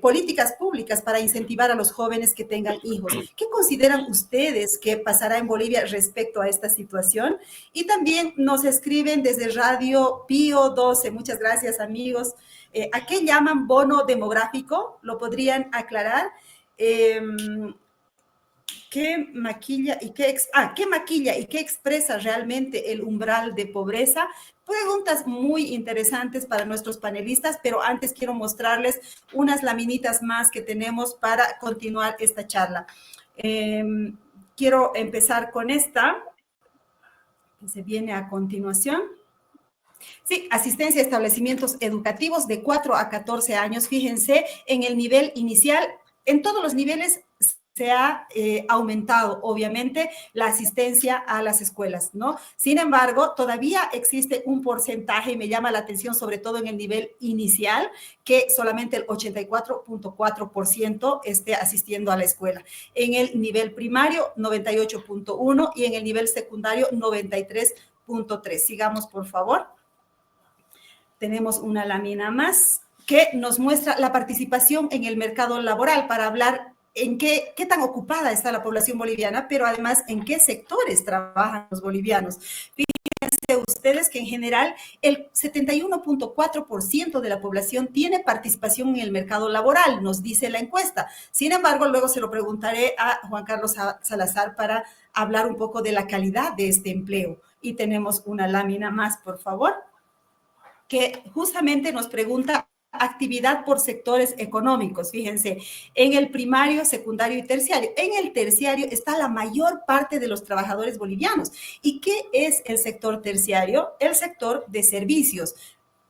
políticas públicas para incentivar a los jóvenes que tengan hijos. ¿Qué consideran ustedes que pasará en Bolivia respecto a esta situación? Y también nos escriben desde Radio Pío 12. Muchas gracias, amigos. ¿A qué llaman bono demográfico? ¿Lo podrían aclarar? ¿Qué maquilla y qué expresa realmente el umbral de pobreza? Preguntas muy interesantes para nuestros panelistas, pero antes quiero mostrarles unas laminitas más que tenemos para continuar esta charla. Quiero empezar con esta, que se viene a continuación. Sí, asistencia a establecimientos educativos de 4 a 14 años. Fíjense, en el nivel inicial, en todos los niveles se ha aumentado, obviamente, la asistencia a las escuelas, ¿no? Sin embargo, todavía existe un porcentaje, y me llama la atención, sobre todo en el nivel inicial, que solamente el 84.4% esté asistiendo a la escuela. En el nivel primario, 98.1%, y en el nivel secundario, 93.3%. Sigamos, por favor. Tenemos una lámina más que nos muestra la participación en el mercado laboral para hablar en qué tan ocupada está la población boliviana, pero además en qué sectores trabajan los bolivianos. Fíjense ustedes que en general el 71.4% de la población tiene participación en el mercado laboral, nos dice la encuesta. Sin embargo, luego se lo preguntaré a Juan Carlos Salazar para hablar un poco de la calidad de este empleo. Y tenemos una lámina más, por favor, que justamente nos pregunta actividad por sectores económicos. Fíjense, en el primario, secundario y terciario. En el terciario está la mayor parte de los trabajadores bolivianos. ¿Y qué es el sector terciario? El sector de servicios,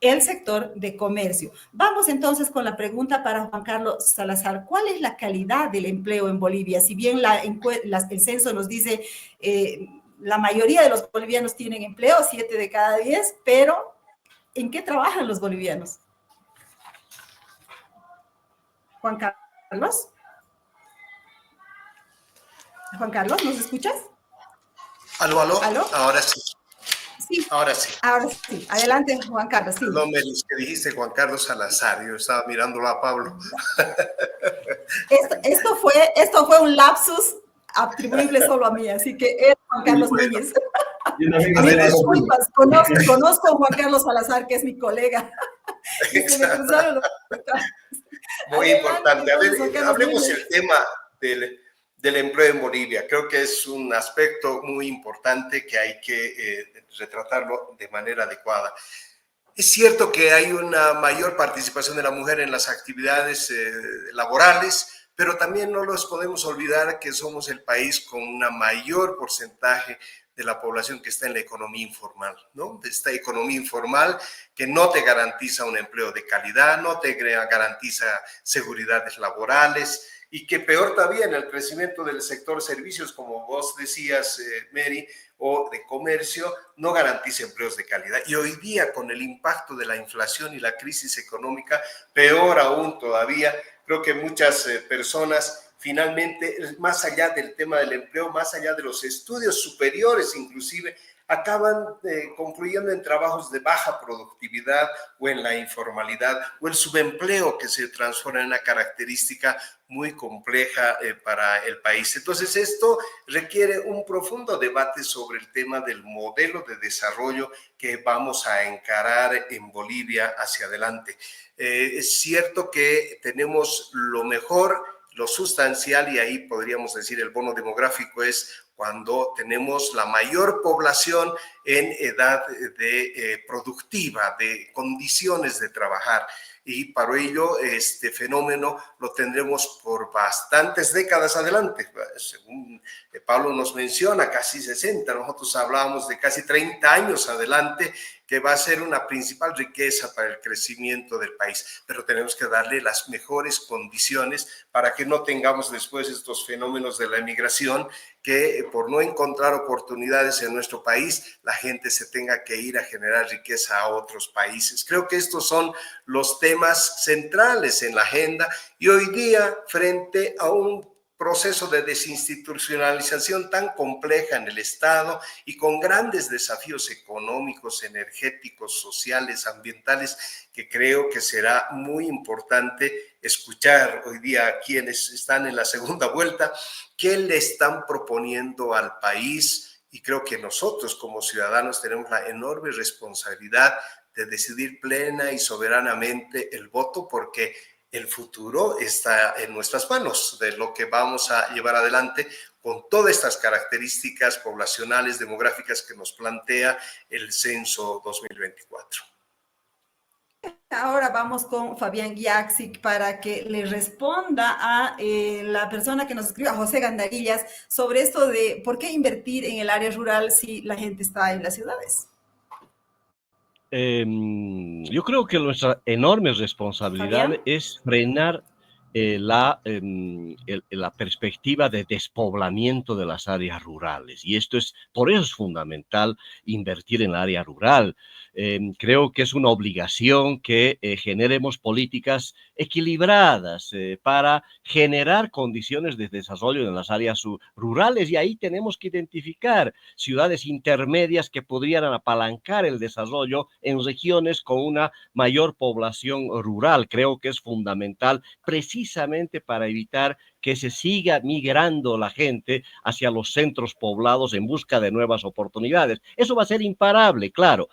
el sector de comercio. Vamos entonces con la pregunta para Juan Carlos Salazar. ¿Cuál es la calidad del empleo en Bolivia? Si bien el censo nos dice la mayoría de los bolivianos tienen empleo, 7 de cada 10, pero ¿en qué trabajan los bolivianos? Juan Carlos. Juan Carlos, ¿nos escuchas? Aló, aló. ¿Aló? Ahora sí. Sí. Ahora sí. Ahora sí. Adelante, Juan Carlos. Sí. Perdón, Melis, que dijiste Juan Carlos Salazar. Yo estaba mirándolo a Pablo. Esto fue un lapsus atribuible solo a mí, así que es Juan Carlos Núñez. Disculpas, conozco a Juan Carlos Salazar, que es mi colega. Muy importante. A ver, hablemos del tema del empleo en Bolivia. Creo que es un aspecto muy importante que hay que retratarlo de manera adecuada. Es cierto que hay una mayor participación de la mujer en las actividades laborales, pero también no nos podemos olvidar que somos el país con una mayor porcentaje de la población que está en la economía informal, ¿no? Esta economía informal que no te garantiza un empleo de calidad, no te garantiza seguridades laborales y que peor todavía en el crecimiento del sector servicios, como vos decías, Mary, o de comercio, no garantiza empleos de calidad. Y hoy día, con el impacto de la inflación y la crisis económica, peor aún todavía, creo que muchas personas finalmente, más allá del tema del empleo, más allá de los estudios superiores inclusive, acaban concluyendo en trabajos de baja productividad o en la informalidad o el subempleo, que se transforma en una característica muy compleja para el país. Entonces, esto requiere un profundo debate sobre el tema del modelo de desarrollo que vamos a encarar en Bolivia hacia adelante. Es cierto que tenemos lo mejor, lo sustancial, y ahí podríamos decir el bono demográfico es cuando tenemos la mayor población en edad productiva, de condiciones de trabajar. Y para ello este fenómeno lo tendremos por bastantes décadas adelante. Según Pablo nos menciona, casi 60, nosotros hablábamos de casi 30 años adelante, que va a ser una principal riqueza para el crecimiento del país, pero tenemos que darle las mejores condiciones para que no tengamos después estos fenómenos de la emigración, que por no encontrar oportunidades en nuestro país, la gente se tenga que ir a generar riqueza a otros países. Creo que estos son los temas centrales en la agenda y hoy día, frente a un proceso de desinstitucionalización tan compleja en el Estado y con grandes desafíos económicos, energéticos, sociales, ambientales, que creo que será muy importante escuchar hoy día a quienes están en la segunda vuelta, qué le están proponiendo al país. Y creo que nosotros como ciudadanos tenemos la enorme responsabilidad de decidir plena y soberanamente el voto, porque el futuro está en nuestras manos, de lo que vamos a llevar adelante con todas estas características poblacionales, demográficas que nos plantea el censo 2024. Ahora vamos con Fabián Giaxic para que le responda a la persona que nos escribe, a José Gandarillas, sobre esto de por qué invertir en el área rural si la gente está en las ciudades. Yo creo que nuestra enorme responsabilidad Fabián. es frenar la perspectiva de despoblamiento de las áreas rurales. Y esto es, por eso es fundamental invertir en el área rural. Creo que es una obligación que generemos políticas equilibradas para generar condiciones de desarrollo en las áreas rurales, y ahí tenemos que identificar ciudades intermedias que podrían apalancar el desarrollo en regiones con una mayor población rural. Creo que es fundamental precisamente para evitar que se siga migrando la gente hacia los centros poblados en busca de nuevas oportunidades. Eso va a ser imparable, claro,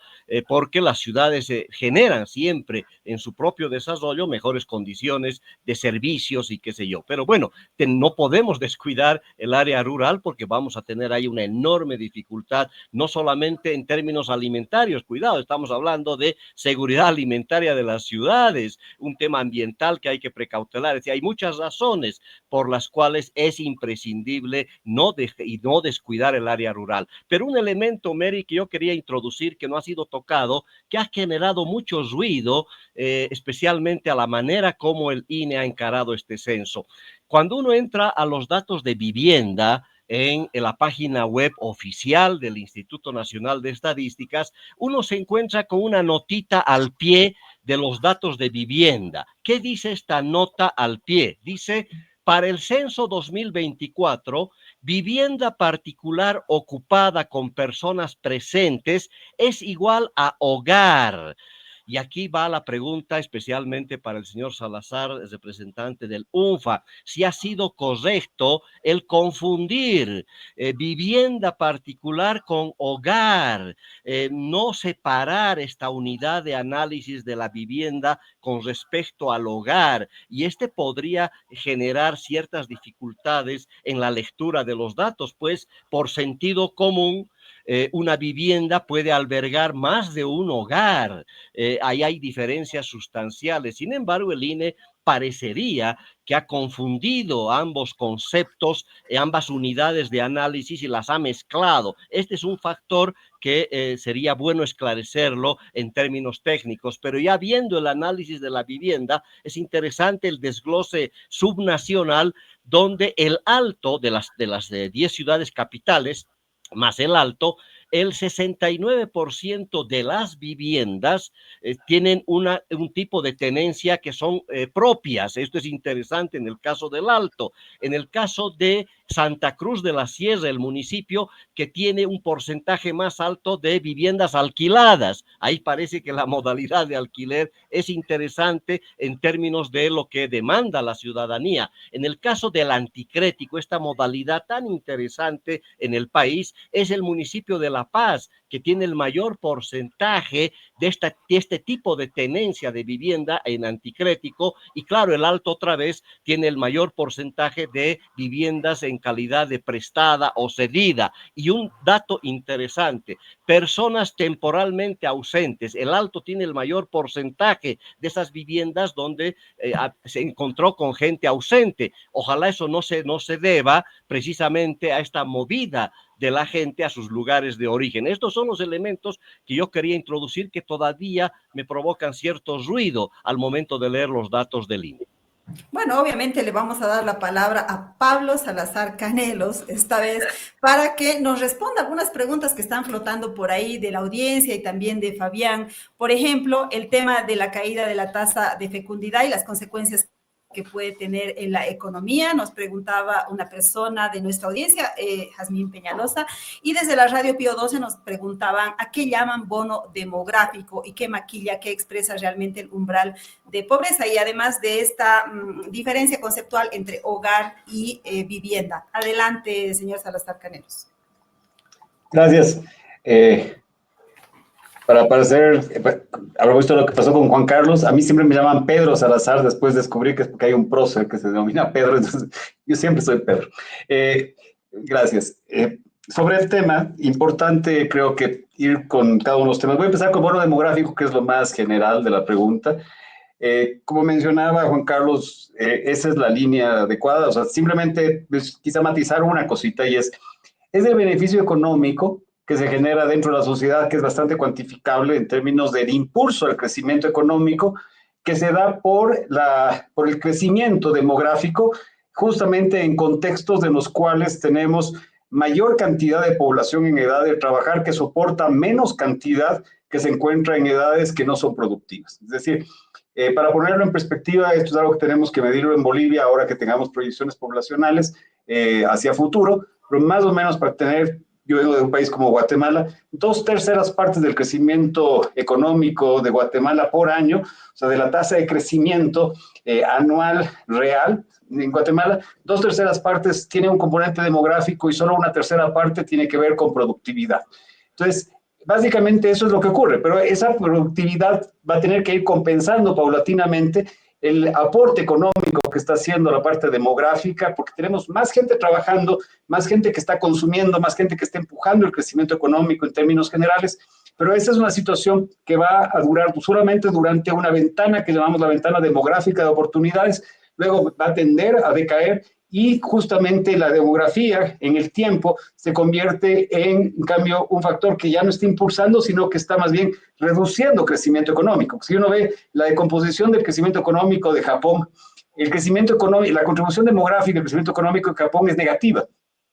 porque las ciudades generan siempre en su propio desarrollo mejores condiciones de servicios y qué sé yo. Pero bueno, no podemos descuidar el área rural porque vamos a tener ahí una enorme dificultad, no solamente en términos alimentarios, cuidado, estamos hablando de seguridad alimentaria de las ciudades, un tema ambiental que hay que precautelar. Es decir, hay muchas razones por las cuales es imprescindible no descuidar el área rural. Pero un elemento, Mary, que yo quería introducir, que no ha sido tocado, que ha generado mucho ruido, especialmente a la manera como el INE ha encarado este censo. Cuando uno entra a los datos de vivienda en la página web oficial del Instituto Nacional de Estadísticas, uno se encuentra con una notita al pie de los datos de vivienda. ¿Qué dice esta nota al pie? Dice: para el censo 2024, vivienda particular ocupada con personas presentes es igual a hogar. Y aquí va la pregunta especialmente para el señor Salazar, el representante del UNFA, si ha sido correcto el confundir vivienda particular con hogar, no separar esta unidad de análisis de la vivienda con respecto al hogar, y podría generar ciertas dificultades en la lectura de los datos, pues por sentido común una vivienda puede albergar más de un hogar. Ahí hay diferencias sustanciales. Sin embargo, el INE parecería que ha confundido ambos conceptos, ambas unidades de análisis y las ha mezclado. Este es un factor que sería bueno esclarecerlo en términos técnicos, pero ya viendo el análisis de la vivienda, es interesante el desglose subnacional, donde el alto de las 10 ciudades capitales, más el alto, el 69% de las viviendas tienen un tipo de tenencia que son propias. Esto es interesante en el caso del Alto. En el caso de Santa Cruz de la Sierra, el municipio que tiene un porcentaje más alto de viviendas alquiladas. Ahí parece que la modalidad de alquiler es interesante en términos de lo que demanda la ciudadanía. En el caso del anticrético, esta modalidad tan interesante en el país es el municipio de La Paz, que tiene el mayor porcentaje de este tipo de tenencia de vivienda en anticrético, y claro, el Alto otra vez tiene el mayor porcentaje de viviendas en calidad de prestada o cedida. Y un dato interesante, personas temporalmente ausentes, el Alto tiene el mayor porcentaje de esas viviendas donde se encontró con gente ausente. Ojalá eso no se deba precisamente a esta movida de la gente a sus lugares de origen. Estos son los elementos que yo quería introducir, que todavía me provocan cierto ruido al momento de leer los datos del INE. Bueno, obviamente le vamos a dar la palabra a Pablo Salazar Canelos esta vez para que nos responda algunas preguntas que están flotando por ahí de la audiencia y también de Fabián. Por ejemplo, el tema de la caída de la tasa de fecundidad y las consecuencias que puede tener en la economía. Nos preguntaba una persona de nuestra audiencia, Jazmín Peñalosa, y desde la radio Pío 12 nos preguntaban a qué llaman bono demográfico y qué maquilla, qué expresa realmente el umbral de pobreza, y además de esta diferencia conceptual entre hogar y vivienda. Adelante, señor Salazar Canelos. Gracias. Para a propósito de lo que pasó con Juan Carlos, a mí siempre me llaman Pedro Salazar, después descubrí que es porque hay un prócer que se denomina Pedro, entonces yo siempre soy Pedro. Gracias. Sobre el tema, importante creo que ir con cada uno de los temas. Voy a empezar con bono demográfico, que es lo más general de la pregunta. Como mencionaba Juan Carlos, esa es la línea adecuada, o sea, simplemente quizá matizar una cosita, y es el beneficio económico que se genera dentro de la sociedad, que es bastante cuantificable en términos del impulso al crecimiento económico que se da por el crecimiento demográfico, justamente en contextos en los cuales tenemos mayor cantidad de población en edad de trabajar que soporta menos cantidad que se encuentra en edades que no son productivas. Es decir, para ponerlo en perspectiva, esto es algo que tenemos que medirlo en Bolivia ahora que tengamos proyecciones poblacionales hacia futuro, pero más o menos para tener, yo vengo de un país como Guatemala, 2/3 partes del crecimiento económico de Guatemala por año, o sea, de la tasa de crecimiento anual real en Guatemala, 2/3 partes tiene un componente demográfico y solo 1/3 parte tiene que ver con productividad. Entonces, básicamente eso es lo que ocurre, pero esa productividad va a tener que ir compensando paulatinamente el aporte económico que está haciendo la parte demográfica, porque tenemos más gente trabajando, más gente que está consumiendo, más gente que está empujando el crecimiento económico en términos generales, pero esa es una situación que va a durar solamente durante una ventana que llamamos la ventana demográfica de oportunidades, luego va a tender a decaer, y justamente la demografía en el tiempo se convierte en cambio, un factor que ya no está impulsando, sino que está más bien reduciendo crecimiento económico. Si uno ve la decomposición del crecimiento económico de Japón, el crecimiento económico, la contribución demográfica del crecimiento económico de Japón es negativa.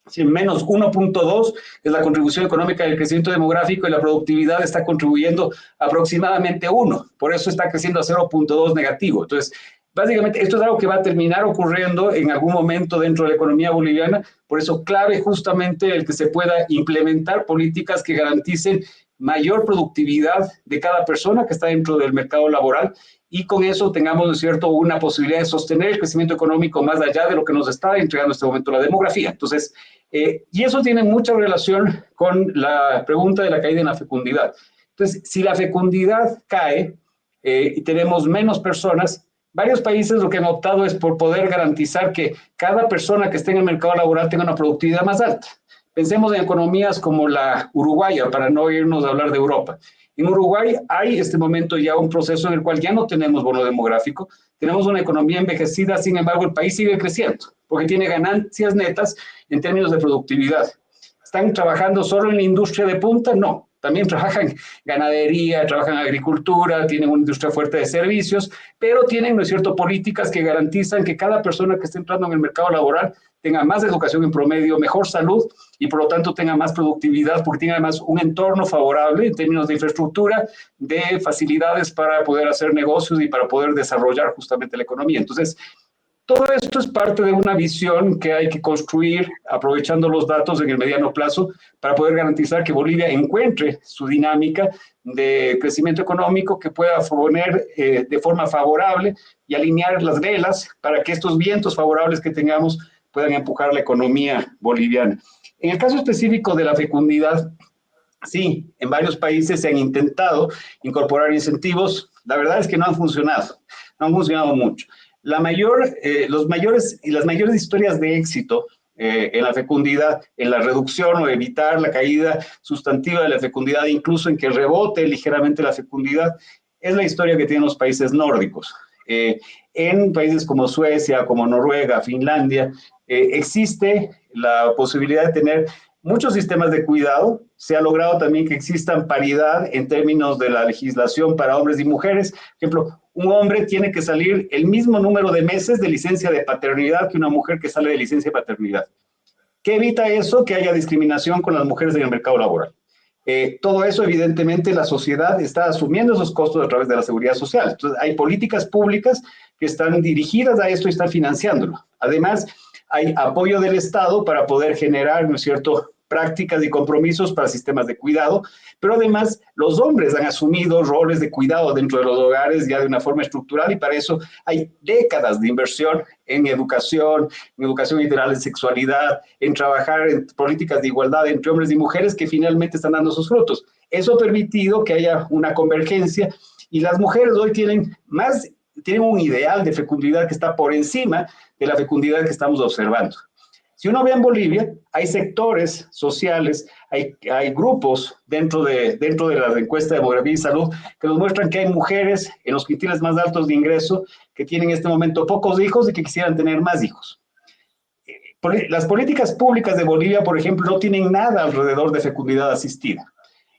Si menos 1.2 es la contribución económica del crecimiento demográfico, y la productividad está contribuyendo aproximadamente 1. Por eso está creciendo a 0.2 negativo. Entonces, básicamente, esto es algo que va a terminar ocurriendo en algún momento dentro de la economía boliviana, por eso clave justamente el que se pueda implementar políticas que garanticen mayor productividad de cada persona que está dentro del mercado laboral, y con eso tengamos, ¿no es cierto?, una posibilidad de sostener el crecimiento económico más allá de lo que nos está entregando en este momento la demografía. Entonces, y eso tiene mucha relación con la pregunta de la caída en la fecundidad. Entonces, si la fecundidad cae y tenemos menos personas, varios países lo que han optado es por poder garantizar que cada persona que esté en el mercado laboral tenga una productividad más alta. Pensemos en economías como la uruguaya, para no irnos a hablar de Europa. En Uruguay hay este momento ya un proceso en el cual ya no tenemos bono demográfico, tenemos una economía envejecida, sin embargo el país sigue creciendo, porque tiene ganancias netas en términos de productividad. ¿Están trabajando solo en la industria de punta? No, también trabajan en ganadería, trabajan en agricultura, tienen una industria fuerte de servicios, pero tienen, ¿no es cierto?, políticas que garantizan que cada persona que esté entrando en el mercado laboral tenga más educación en promedio, mejor salud y por lo tanto tenga más productividad, porque tiene además un entorno favorable en términos de infraestructura, de facilidades para poder hacer negocios y para poder desarrollar justamente la economía. Entonces, todo esto es parte de una visión que hay que construir aprovechando los datos en el mediano plazo para poder garantizar que Bolivia encuentre su dinámica de crecimiento económico que pueda poner de forma favorable y alinear las velas para que estos vientos favorables que tengamos puedan empujar la economía boliviana. En el caso específico de la fecundidad, sí, en varios países se han intentado incorporar incentivos, la verdad es que no han funcionado mucho. Las mayores historias de éxito en la fecundidad, en la reducción o evitar la caída sustantiva de la fecundidad, incluso en que rebote ligeramente la fecundidad, es la historia que tienen los países nórdicos. En países como Suecia, como Noruega, Finlandia, existe la posibilidad de tener muchos sistemas de cuidado. Se ha logrado también que existan paridad en términos de la legislación para hombres y mujeres. Por ejemplo, un hombre tiene que salir el mismo número de meses de licencia de paternidad que una mujer que sale de licencia de paternidad. ¿Qué evita eso? Que haya discriminación con las mujeres en el mercado laboral. Todo eso, evidentemente, la sociedad está asumiendo esos costos a través de la seguridad social. Entonces, hay políticas públicas que están dirigidas a esto y están financiándolo. Además, hay apoyo del Estado para poder generar, ¿no es cierto?, prácticas y compromisos para sistemas de cuidado, pero además los hombres han asumido roles de cuidado dentro de los hogares ya de una forma estructural y para eso hay décadas de inversión en educación integral, en sexualidad, en trabajar en políticas de igualdad entre hombres y mujeres que finalmente están dando sus frutos. Eso ha permitido que haya una convergencia y las mujeres hoy tienen un ideal de fecundidad que está por encima de la fecundidad que estamos observando. Si uno ve en Bolivia, hay sectores sociales, hay grupos dentro de la encuesta de demografía y salud que nos muestran que hay mujeres en los quintiles más altos de ingreso que tienen en este momento pocos hijos y que quisieran tener más hijos. Las políticas públicas de Bolivia, por ejemplo, no tienen nada alrededor de fecundidad asistida.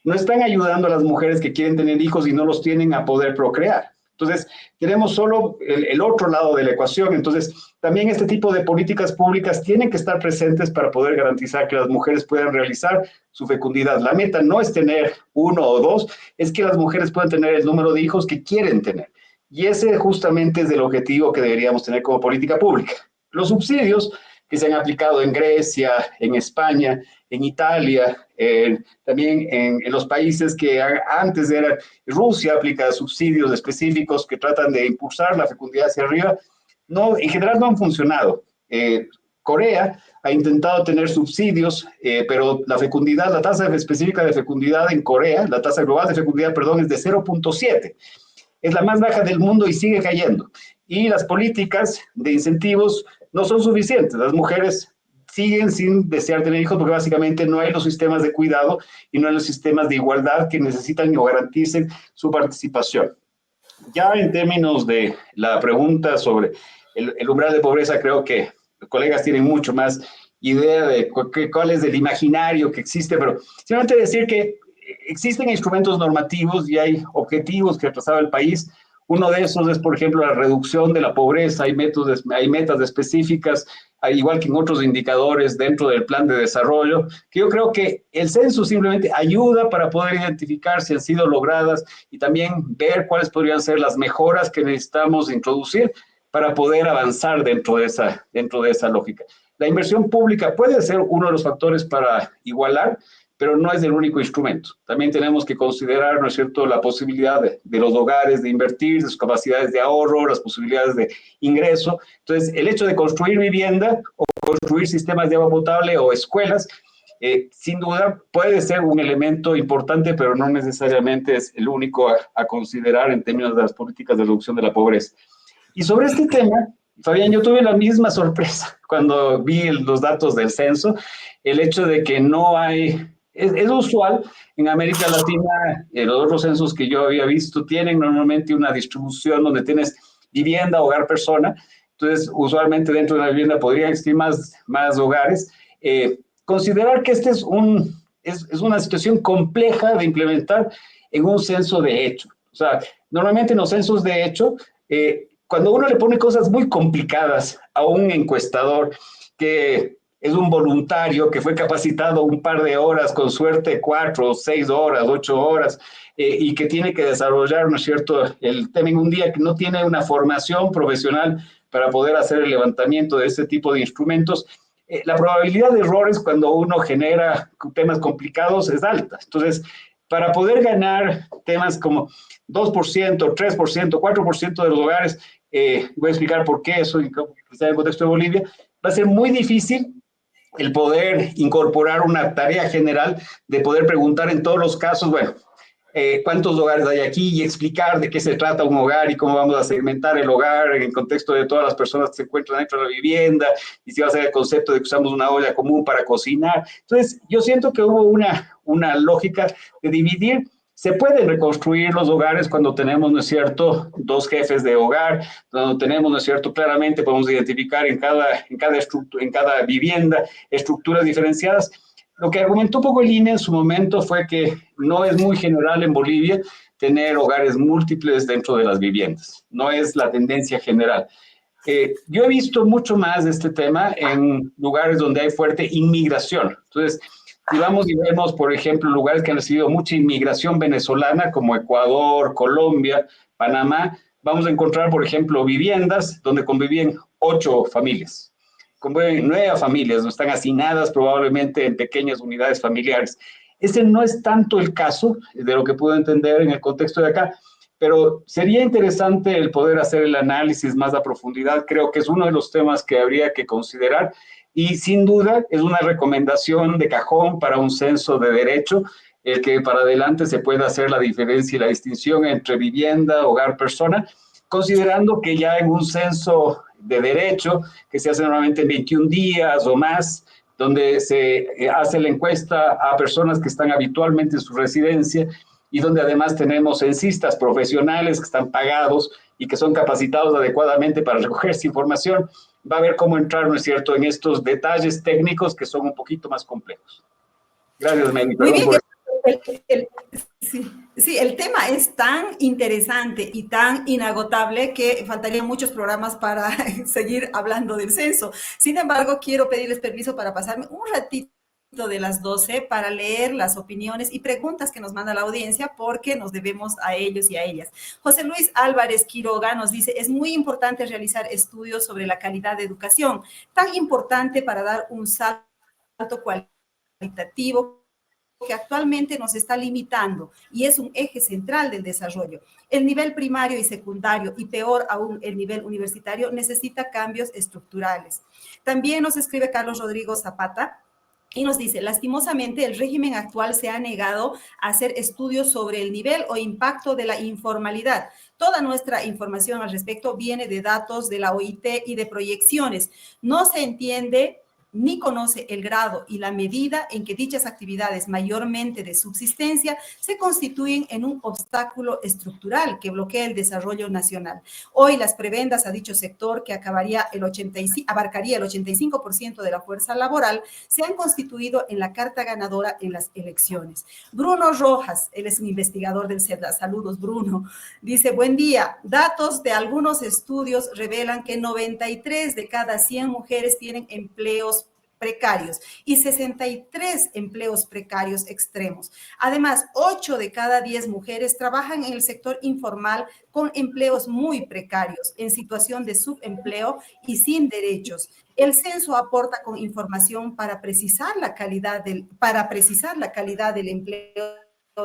No están ayudando a las mujeres que quieren tener hijos y no los tienen a poder procrear. Entonces, tenemos solo el otro lado de la ecuación. Entonces, también este tipo de políticas públicas tienen que estar presentes para poder garantizar que las mujeres puedan realizar su fecundidad. La meta no es tener 1 o 2, es que las mujeres puedan tener el número de hijos que quieren tener. Y ese justamente es el objetivo que deberíamos tener como política pública. Los subsidios que se han aplicado en Grecia, en España, en Italia, también en los países que antes era Rusia, aplica subsidios específicos que tratan de impulsar la fecundidad hacia arriba. No, en general no han funcionado. Corea ha intentado tener subsidios, pero la tasa específica de fecundidad en Corea, la tasa global de fecundidad, perdón, es de 0.7. Es la más baja del mundo y sigue cayendo. Y las políticas de incentivos no son suficientes. Las mujeres siguen sin desear tener hijos porque básicamente no hay los sistemas de cuidado y no hay los sistemas de igualdad que necesitan o garanticen su participación. Ya en términos de la pregunta sobre el umbral de pobreza, creo que los colegas tienen mucho más idea de cuál es el imaginario que existe, pero simplemente decir que existen instrumentos normativos y hay objetivos que ha trazado el país. Uno de esos es, por ejemplo, la reducción de la pobreza. Hay metas específicas, igual que en otros indicadores dentro del plan de desarrollo, que yo creo que el censo simplemente ayuda para poder identificar si han sido logradas y también ver cuáles podrían ser las mejoras que necesitamos introducir para poder avanzar dentro de esa lógica. La inversión pública puede ser uno de los factores para igualar, pero no es el único instrumento. También tenemos que considerar, ¿no es cierto?, la posibilidad de los hogares de invertir, sus capacidades de ahorro, las posibilidades de ingreso. Entonces, el hecho de construir vivienda o construir sistemas de agua potable o escuelas, sin duda puede ser un elemento importante, pero no necesariamente es el único a considerar en términos de las políticas de reducción de la pobreza. Y sobre este tema, Fabián, yo tuve la misma sorpresa cuando vi los datos del censo, el hecho de que no hay, es usual en América Latina, los otros censos que yo había visto tienen normalmente una distribución donde tienes vivienda, hogar, persona, entonces usualmente dentro de la vivienda podrían existir más hogares. Considerar que este es una situación compleja de implementar en un censo de hecho. O sea, normalmente en los censos de hecho, cuando uno le pone cosas muy complicadas a un encuestador que es un voluntario que fue capacitado un par de horas, con suerte 4, 6 horas, 8 horas, y que tiene que desarrollar, ¿no es cierto?, el tema en un día, que no tiene una formación profesional para poder hacer el levantamiento de este tipo de instrumentos, la probabilidad de errores cuando uno genera temas complicados es alta. Entonces, para poder ganar temas como 2%, 3%, 4% de los hogares, voy a explicar por qué eso en el contexto de Bolivia, va a ser muy difícil el poder incorporar una tarea general de poder preguntar en todos los casos, bueno, cuántos hogares hay aquí y explicar de qué se trata un hogar y cómo vamos a segmentar el hogar en el contexto de todas las personas que se encuentran dentro de la vivienda y si va a ser el concepto de que usamos una olla común para cocinar. Entonces, yo siento que hubo una lógica de dividir. Se pueden reconstruir los hogares cuando tenemos, ¿no es cierto?, dos jefes de hogar, cuando tenemos, ¿no es cierto?, claramente podemos identificar en cada vivienda estructuras diferenciadas. Lo que argumentó un poco el INE en su momento fue que no es muy general en Bolivia tener hogares múltiples dentro de las viviendas. No es la tendencia general. Yo he visto mucho más de este tema en lugares donde hay fuerte inmigración. Entonces, si vamos y vemos, por ejemplo, lugares que han recibido mucha inmigración venezolana, como Ecuador, Colombia, Panamá, vamos a encontrar, por ejemplo, viviendas donde convivían 8 familias, conviven 9 familias, están hacinadas probablemente en pequeñas unidades familiares. Ese no es tanto el caso de lo que puedo entender en el contexto de acá, pero sería interesante el poder hacer el análisis más a profundidad. Creo que es uno de los temas que habría que considerar y sin duda es una recomendación de cajón para un censo de derecho, el que para adelante se pueda hacer la diferencia y la distinción entre vivienda, hogar, persona, considerando que ya en un censo de derecho, que se hace normalmente en 21 días o más, donde se hace la encuesta a personas que están habitualmente en su residencia y donde además tenemos censistas profesionales que están pagados y que son capacitados adecuadamente para recoger esa información, va a ver cómo entrar, ¿no es cierto?, en estos detalles técnicos que son un poquito más complejos. Gracias, Mary. Muy bien. Sí, el tema es tan interesante y tan inagotable que faltarían muchos programas para seguir hablando del censo. Sin embargo, quiero pedirles permiso para pasarme un ratito de las 12 para leer las opiniones y preguntas que nos manda la audiencia porque nos debemos a ellos y a ellas. José Luis Álvarez Quiroga nos dice, es muy importante realizar estudios sobre la calidad de educación, tan importante para dar un salto cualitativo que actualmente nos está limitando y es un eje central del desarrollo. El nivel primario y secundario, y peor aún el nivel universitario, necesita cambios estructurales. También nos escribe Carlos Rodrigo Zapata, y nos dice, lastimosamente, el régimen actual se ha negado a hacer estudios sobre el nivel o impacto de la informalidad. Toda nuestra información al respecto viene de datos de la OIT y de proyecciones. No se entiende ni conoce el grado y la medida en que dichas actividades, mayormente de subsistencia, se constituyen en un obstáculo estructural que bloquea el desarrollo nacional. Hoy las prebendas a dicho sector, que abarcaría el 85% de la fuerza laboral, se han constituido en la carta ganadora en las elecciones. Bruno Rojas, él es un investigador del CEDA, saludos Bruno, dice, buen día, datos de algunos estudios revelan que 93 de cada 100 mujeres tienen empleos precarios y 63 empleos precarios extremos. Además, 8 de cada 10 mujeres trabajan en el sector informal con empleos muy precarios, en situación de subempleo y sin derechos. El censo aporta con información para precisar la calidad del empleo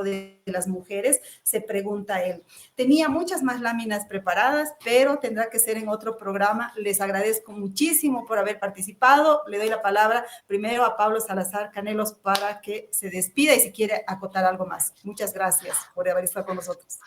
de las mujeres, se pregunta él. Tenía muchas más láminas preparadas, pero tendrá que ser en otro programa. Les agradezco muchísimo por haber participado. Le doy la palabra primero a Pablo Salazar Canelos para que se despida y si quiere acotar algo más. Muchas gracias por haber estado con nosotros.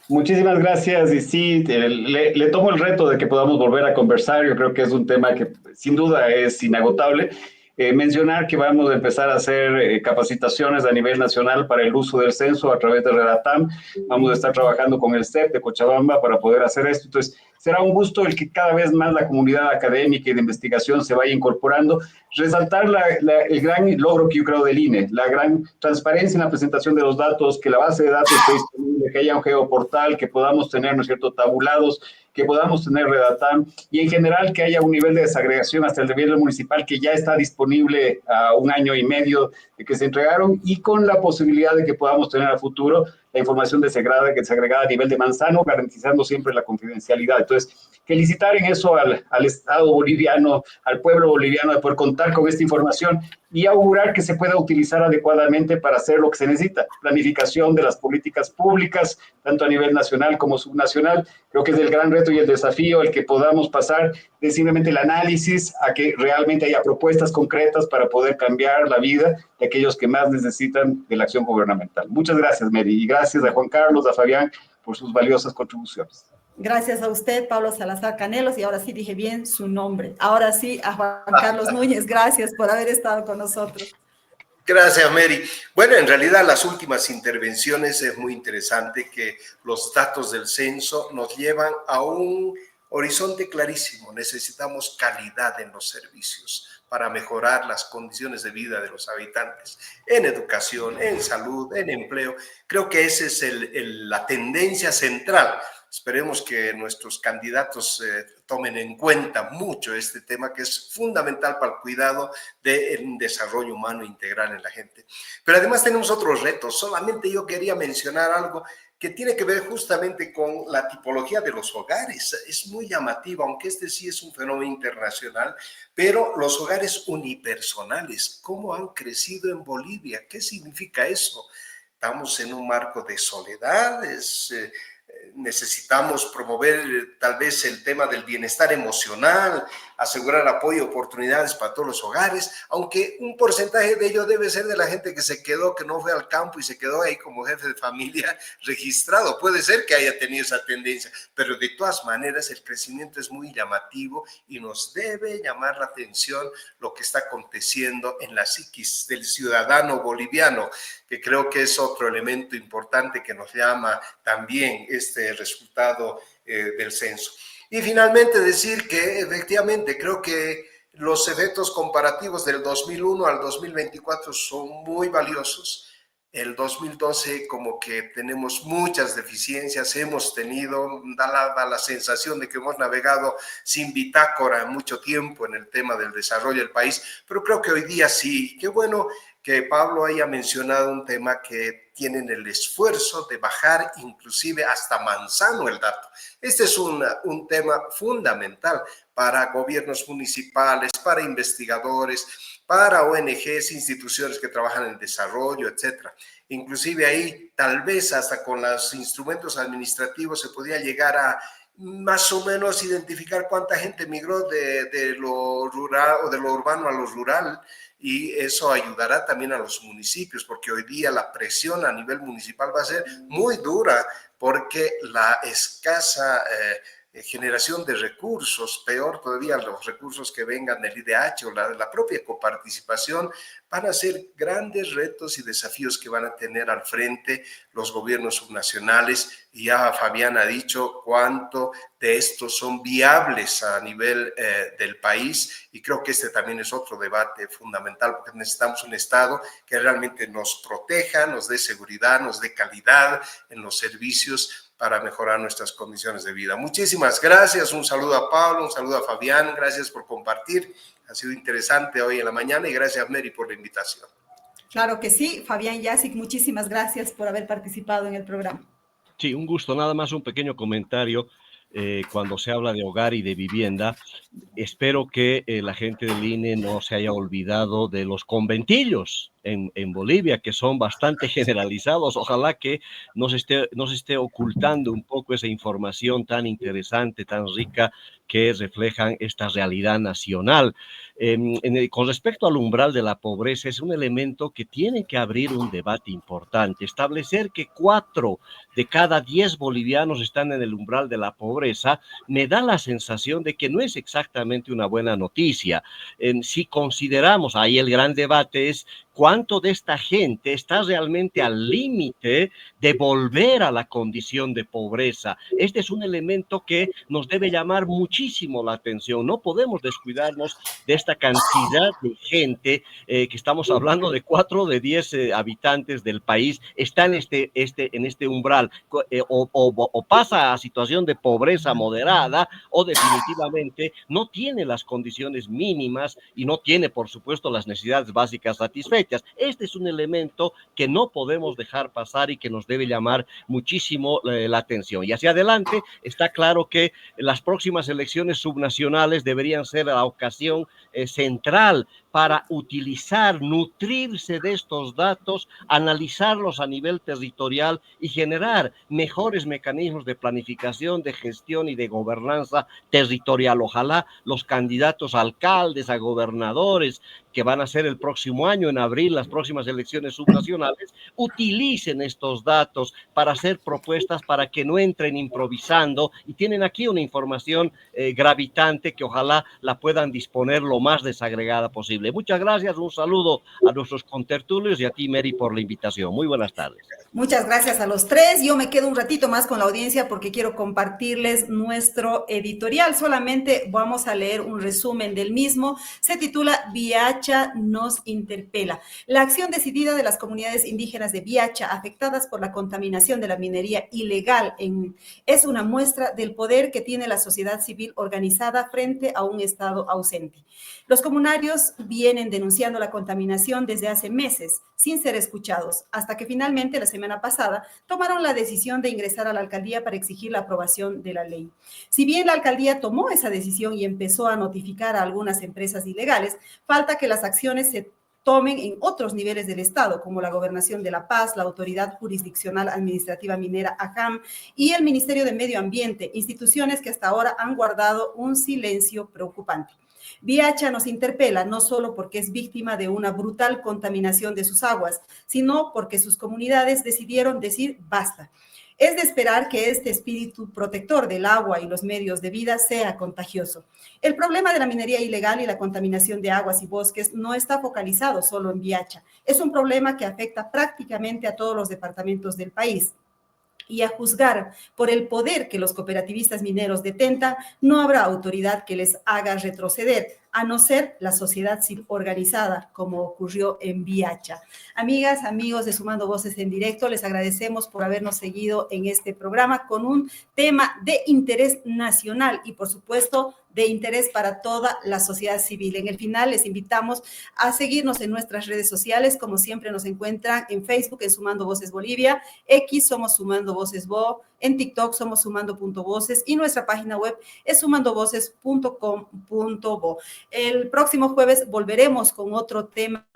Muchísimas gracias y sí, le tomo el reto de que podamos volver a conversar. Yo creo que es un tema que sin duda es inagotable. Mencionar que vamos a empezar a hacer capacitaciones a nivel nacional para el uso del censo a través de Redatam. Vamos a estar trabajando con el CEP de Cochabamba para poder hacer esto. Entonces, será un gusto el que cada vez más la comunidad académica y de investigación se vaya incorporando. Resaltar el gran logro que yo creo del INE, la gran transparencia en la presentación de los datos, que la base de datos esté disponible, que haya un geoportal, que podamos tener, ¿no es cierto?, tabulados, que podamos tener Redatam y en general que haya un nivel de desagregación hasta el nivel municipal que ya está disponible a 1 año y medio de que se entregaron y con la posibilidad de que podamos tener a futuro la información desagregada a nivel de manzano, garantizando siempre la confidencialidad. Entonces, felicitar en eso al Estado boliviano, al pueblo boliviano de poder contar con esta información y augurar que se pueda utilizar adecuadamente para hacer lo que se necesita, planificación de las políticas públicas, tanto a nivel nacional como subnacional. Creo que es el gran reto y el desafío el que podamos pasar de simplemente el análisis a que realmente haya propuestas concretas para poder cambiar la vida de aquellos que más necesitan de la acción gubernamental. Muchas gracias, Mary, y gracias a Juan Carlos, a Fabián, por sus valiosas contribuciones. Gracias a usted, Pablo Salazar Canelos, y ahora sí dije bien su nombre. Ahora sí, a Juan Carlos Núñez, gracias por haber estado con nosotros. Gracias, Mary. Bueno, en realidad las últimas intervenciones es muy interesante que los datos del censo nos llevan a un horizonte clarísimo. Necesitamos calidad en los servicios para mejorar las condiciones de vida de los habitantes, en educación, en salud, en empleo. Creo que esa es la tendencia central. Esperemos que nuestros candidatos tomen en cuenta mucho este tema que es fundamental para el cuidado del desarrollo humano integral en la gente. Pero además tenemos otros retos. Solamente yo quería mencionar algo que tiene que ver justamente con la tipología de los hogares. Es muy llamativo, aunque este sí es un fenómeno internacional, pero los hogares unipersonales, ¿cómo han crecido en Bolivia? ¿Qué significa eso? Estamos en un marco de soledad, necesitamos promover tal vez el tema del bienestar emocional, asegurar apoyo y oportunidades para todos los hogares, aunque un porcentaje de ello debe ser de la gente que se quedó, que no fue al campo y se quedó ahí como jefe de familia registrado. Puede ser que haya tenido esa tendencia, pero de todas maneras el crecimiento es muy llamativo y nos debe llamar la atención lo que está aconteciendo en la psiquis del ciudadano boliviano, que creo que es otro elemento importante que nos llama también este resultado del censo. Y finalmente decir que efectivamente creo que los efectos comparativos del 2001 al 2024 son muy valiosos. El 2012 como que tenemos muchas deficiencias, hemos tenido, da la sensación de que hemos navegado sin bitácora mucho tiempo en el tema del desarrollo del país, pero creo que hoy día sí. Qué bueno que Pablo haya mencionado un tema que tienen el esfuerzo de bajar inclusive hasta manzano el dato. Este es un tema fundamental para gobiernos municipales, para investigadores, para ONGs, instituciones que trabajan en desarrollo, etcétera. Inclusive ahí, tal vez hasta con los instrumentos administrativos se podía llegar a más o menos identificar cuánta gente migró de lo rural o de lo urbano a lo rural, y eso ayudará también a los municipios, porque hoy día la presión a nivel municipal va a ser muy dura, porque la escasa generación de recursos, peor todavía los recursos que vengan del IDH o la propia coparticipación, van a ser grandes retos y desafíos que van a tener al frente los gobiernos subnacionales. Y ya Fabián ha dicho cuánto de estos son viables a nivel del país, y creo que este también es otro debate fundamental, porque necesitamos un Estado que realmente nos proteja, nos dé seguridad, nos dé calidad en los servicios para mejorar nuestras condiciones de vida. Muchísimas gracias, un saludo a Pablo, un saludo a Fabián, gracias por compartir, ha sido interesante hoy en la mañana, y gracias Mary por la invitación. Claro que sí, Fabián Yacic, muchísimas gracias por haber participado en el programa. Sí, un gusto, nada más un pequeño comentario. Cuando se habla de hogar y de vivienda, espero que la gente del INE no se haya olvidado de los conventillos. en Bolivia, que son bastante generalizados. Ojalá que nos esté ocultando un poco esa información tan interesante, tan rica, que reflejan esta realidad nacional. Con respecto al umbral de la pobreza, es un elemento que tiene que abrir un debate importante. Establecer que 4 de cada 10 bolivianos están en el umbral de la pobreza me da la sensación de que no es exactamente una buena noticia. Si consideramos, ahí el gran debate es cuánto de esta gente está realmente al límite de volver a la condición de pobreza. Este es un elemento que nos debe llamar muchísimo la atención. No podemos descuidarnos de esta cantidad de gente que estamos hablando de 4 de 10 habitantes del país, está en este umbral, o pasa a situación de pobreza moderada, o definitivamente no tiene las condiciones mínimas y no tiene, por supuesto, las necesidades básicas satisfechas. Este es un elemento que no podemos dejar pasar y que nos debe llamar muchísimo la atención. Y hacia adelante está claro que las próximas elecciones subnacionales deberían ser la ocasión central para utilizar, nutrirse de estos datos, analizarlos a nivel territorial y generar mejores mecanismos de planificación, de gestión y de gobernanza territorial. Ojalá los candidatos a alcaldes, a gobernadores, que van a ser el próximo año, en abril, las próximas elecciones subnacionales, utilicen estos datos para hacer propuestas para que no entren improvisando, y tienen aquí una información gravitante que ojalá la puedan disponer lo más desagregada posible. Muchas gracias, un saludo a nuestros contertulios y a ti, Mary, por la invitación. Muy buenas tardes. Muchas gracias a los tres. Yo me quedo un ratito más con la audiencia porque quiero compartirles nuestro editorial. Solamente vamos a leer un resumen del mismo. Se titula Biacha nos interpela. La acción decidida de las comunidades indígenas de Biacha afectadas por la contaminación de la minería ilegal es una muestra del poder que tiene la sociedad civil organizada frente a un Estado ausente. Los comunarios vienen denunciando la contaminación desde hace meses, sin ser escuchados, hasta que finalmente la semana pasada tomaron la decisión de ingresar a la alcaldía para exigir la aprobación de la ley. Si bien la alcaldía tomó esa decisión y empezó a notificar a algunas empresas ilegales, falta que las acciones se tomen en otros niveles del Estado, como la Gobernación de La Paz, la Autoridad Jurisdiccional Administrativa Minera AJAM y el Ministerio de Medio Ambiente, instituciones que hasta ahora han guardado un silencio preocupante. Biacha nos interpela no solo porque es víctima de una brutal contaminación de sus aguas, sino porque sus comunidades decidieron decir basta. Es de esperar que este espíritu protector del agua y los medios de vida sea contagioso. El problema de la minería ilegal y la contaminación de aguas y bosques no está focalizado solo en Biacha. Es un problema que afecta prácticamente a todos los departamentos del país. Y a juzgar por el poder que los cooperativistas mineros detentan, no habrá autoridad que les haga retroceder, a no ser la sociedad civil organizada, como ocurrió en Biacha. Amigas, amigos de Sumando Voces en Directo, les agradecemos por habernos seguido en este programa con un tema de interés nacional y, por supuesto, de interés para toda la sociedad civil. En el final les invitamos a seguirnos en nuestras redes sociales. Como siempre nos encuentran en Facebook en Sumando Voces Bolivia, X somos Sumando Voces Bo, en TikTok somos sumando.voces y nuestra página web es sumandovoces.com.bo. El próximo jueves volveremos con otro tema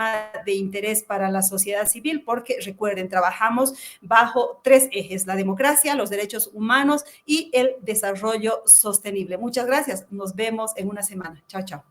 de interés para la sociedad civil porque recuerden, trabajamos bajo 3 ejes: la democracia, los derechos humanos y el desarrollo sostenible. Muchas gracias. Nos vemos en una semana. Chao, chao.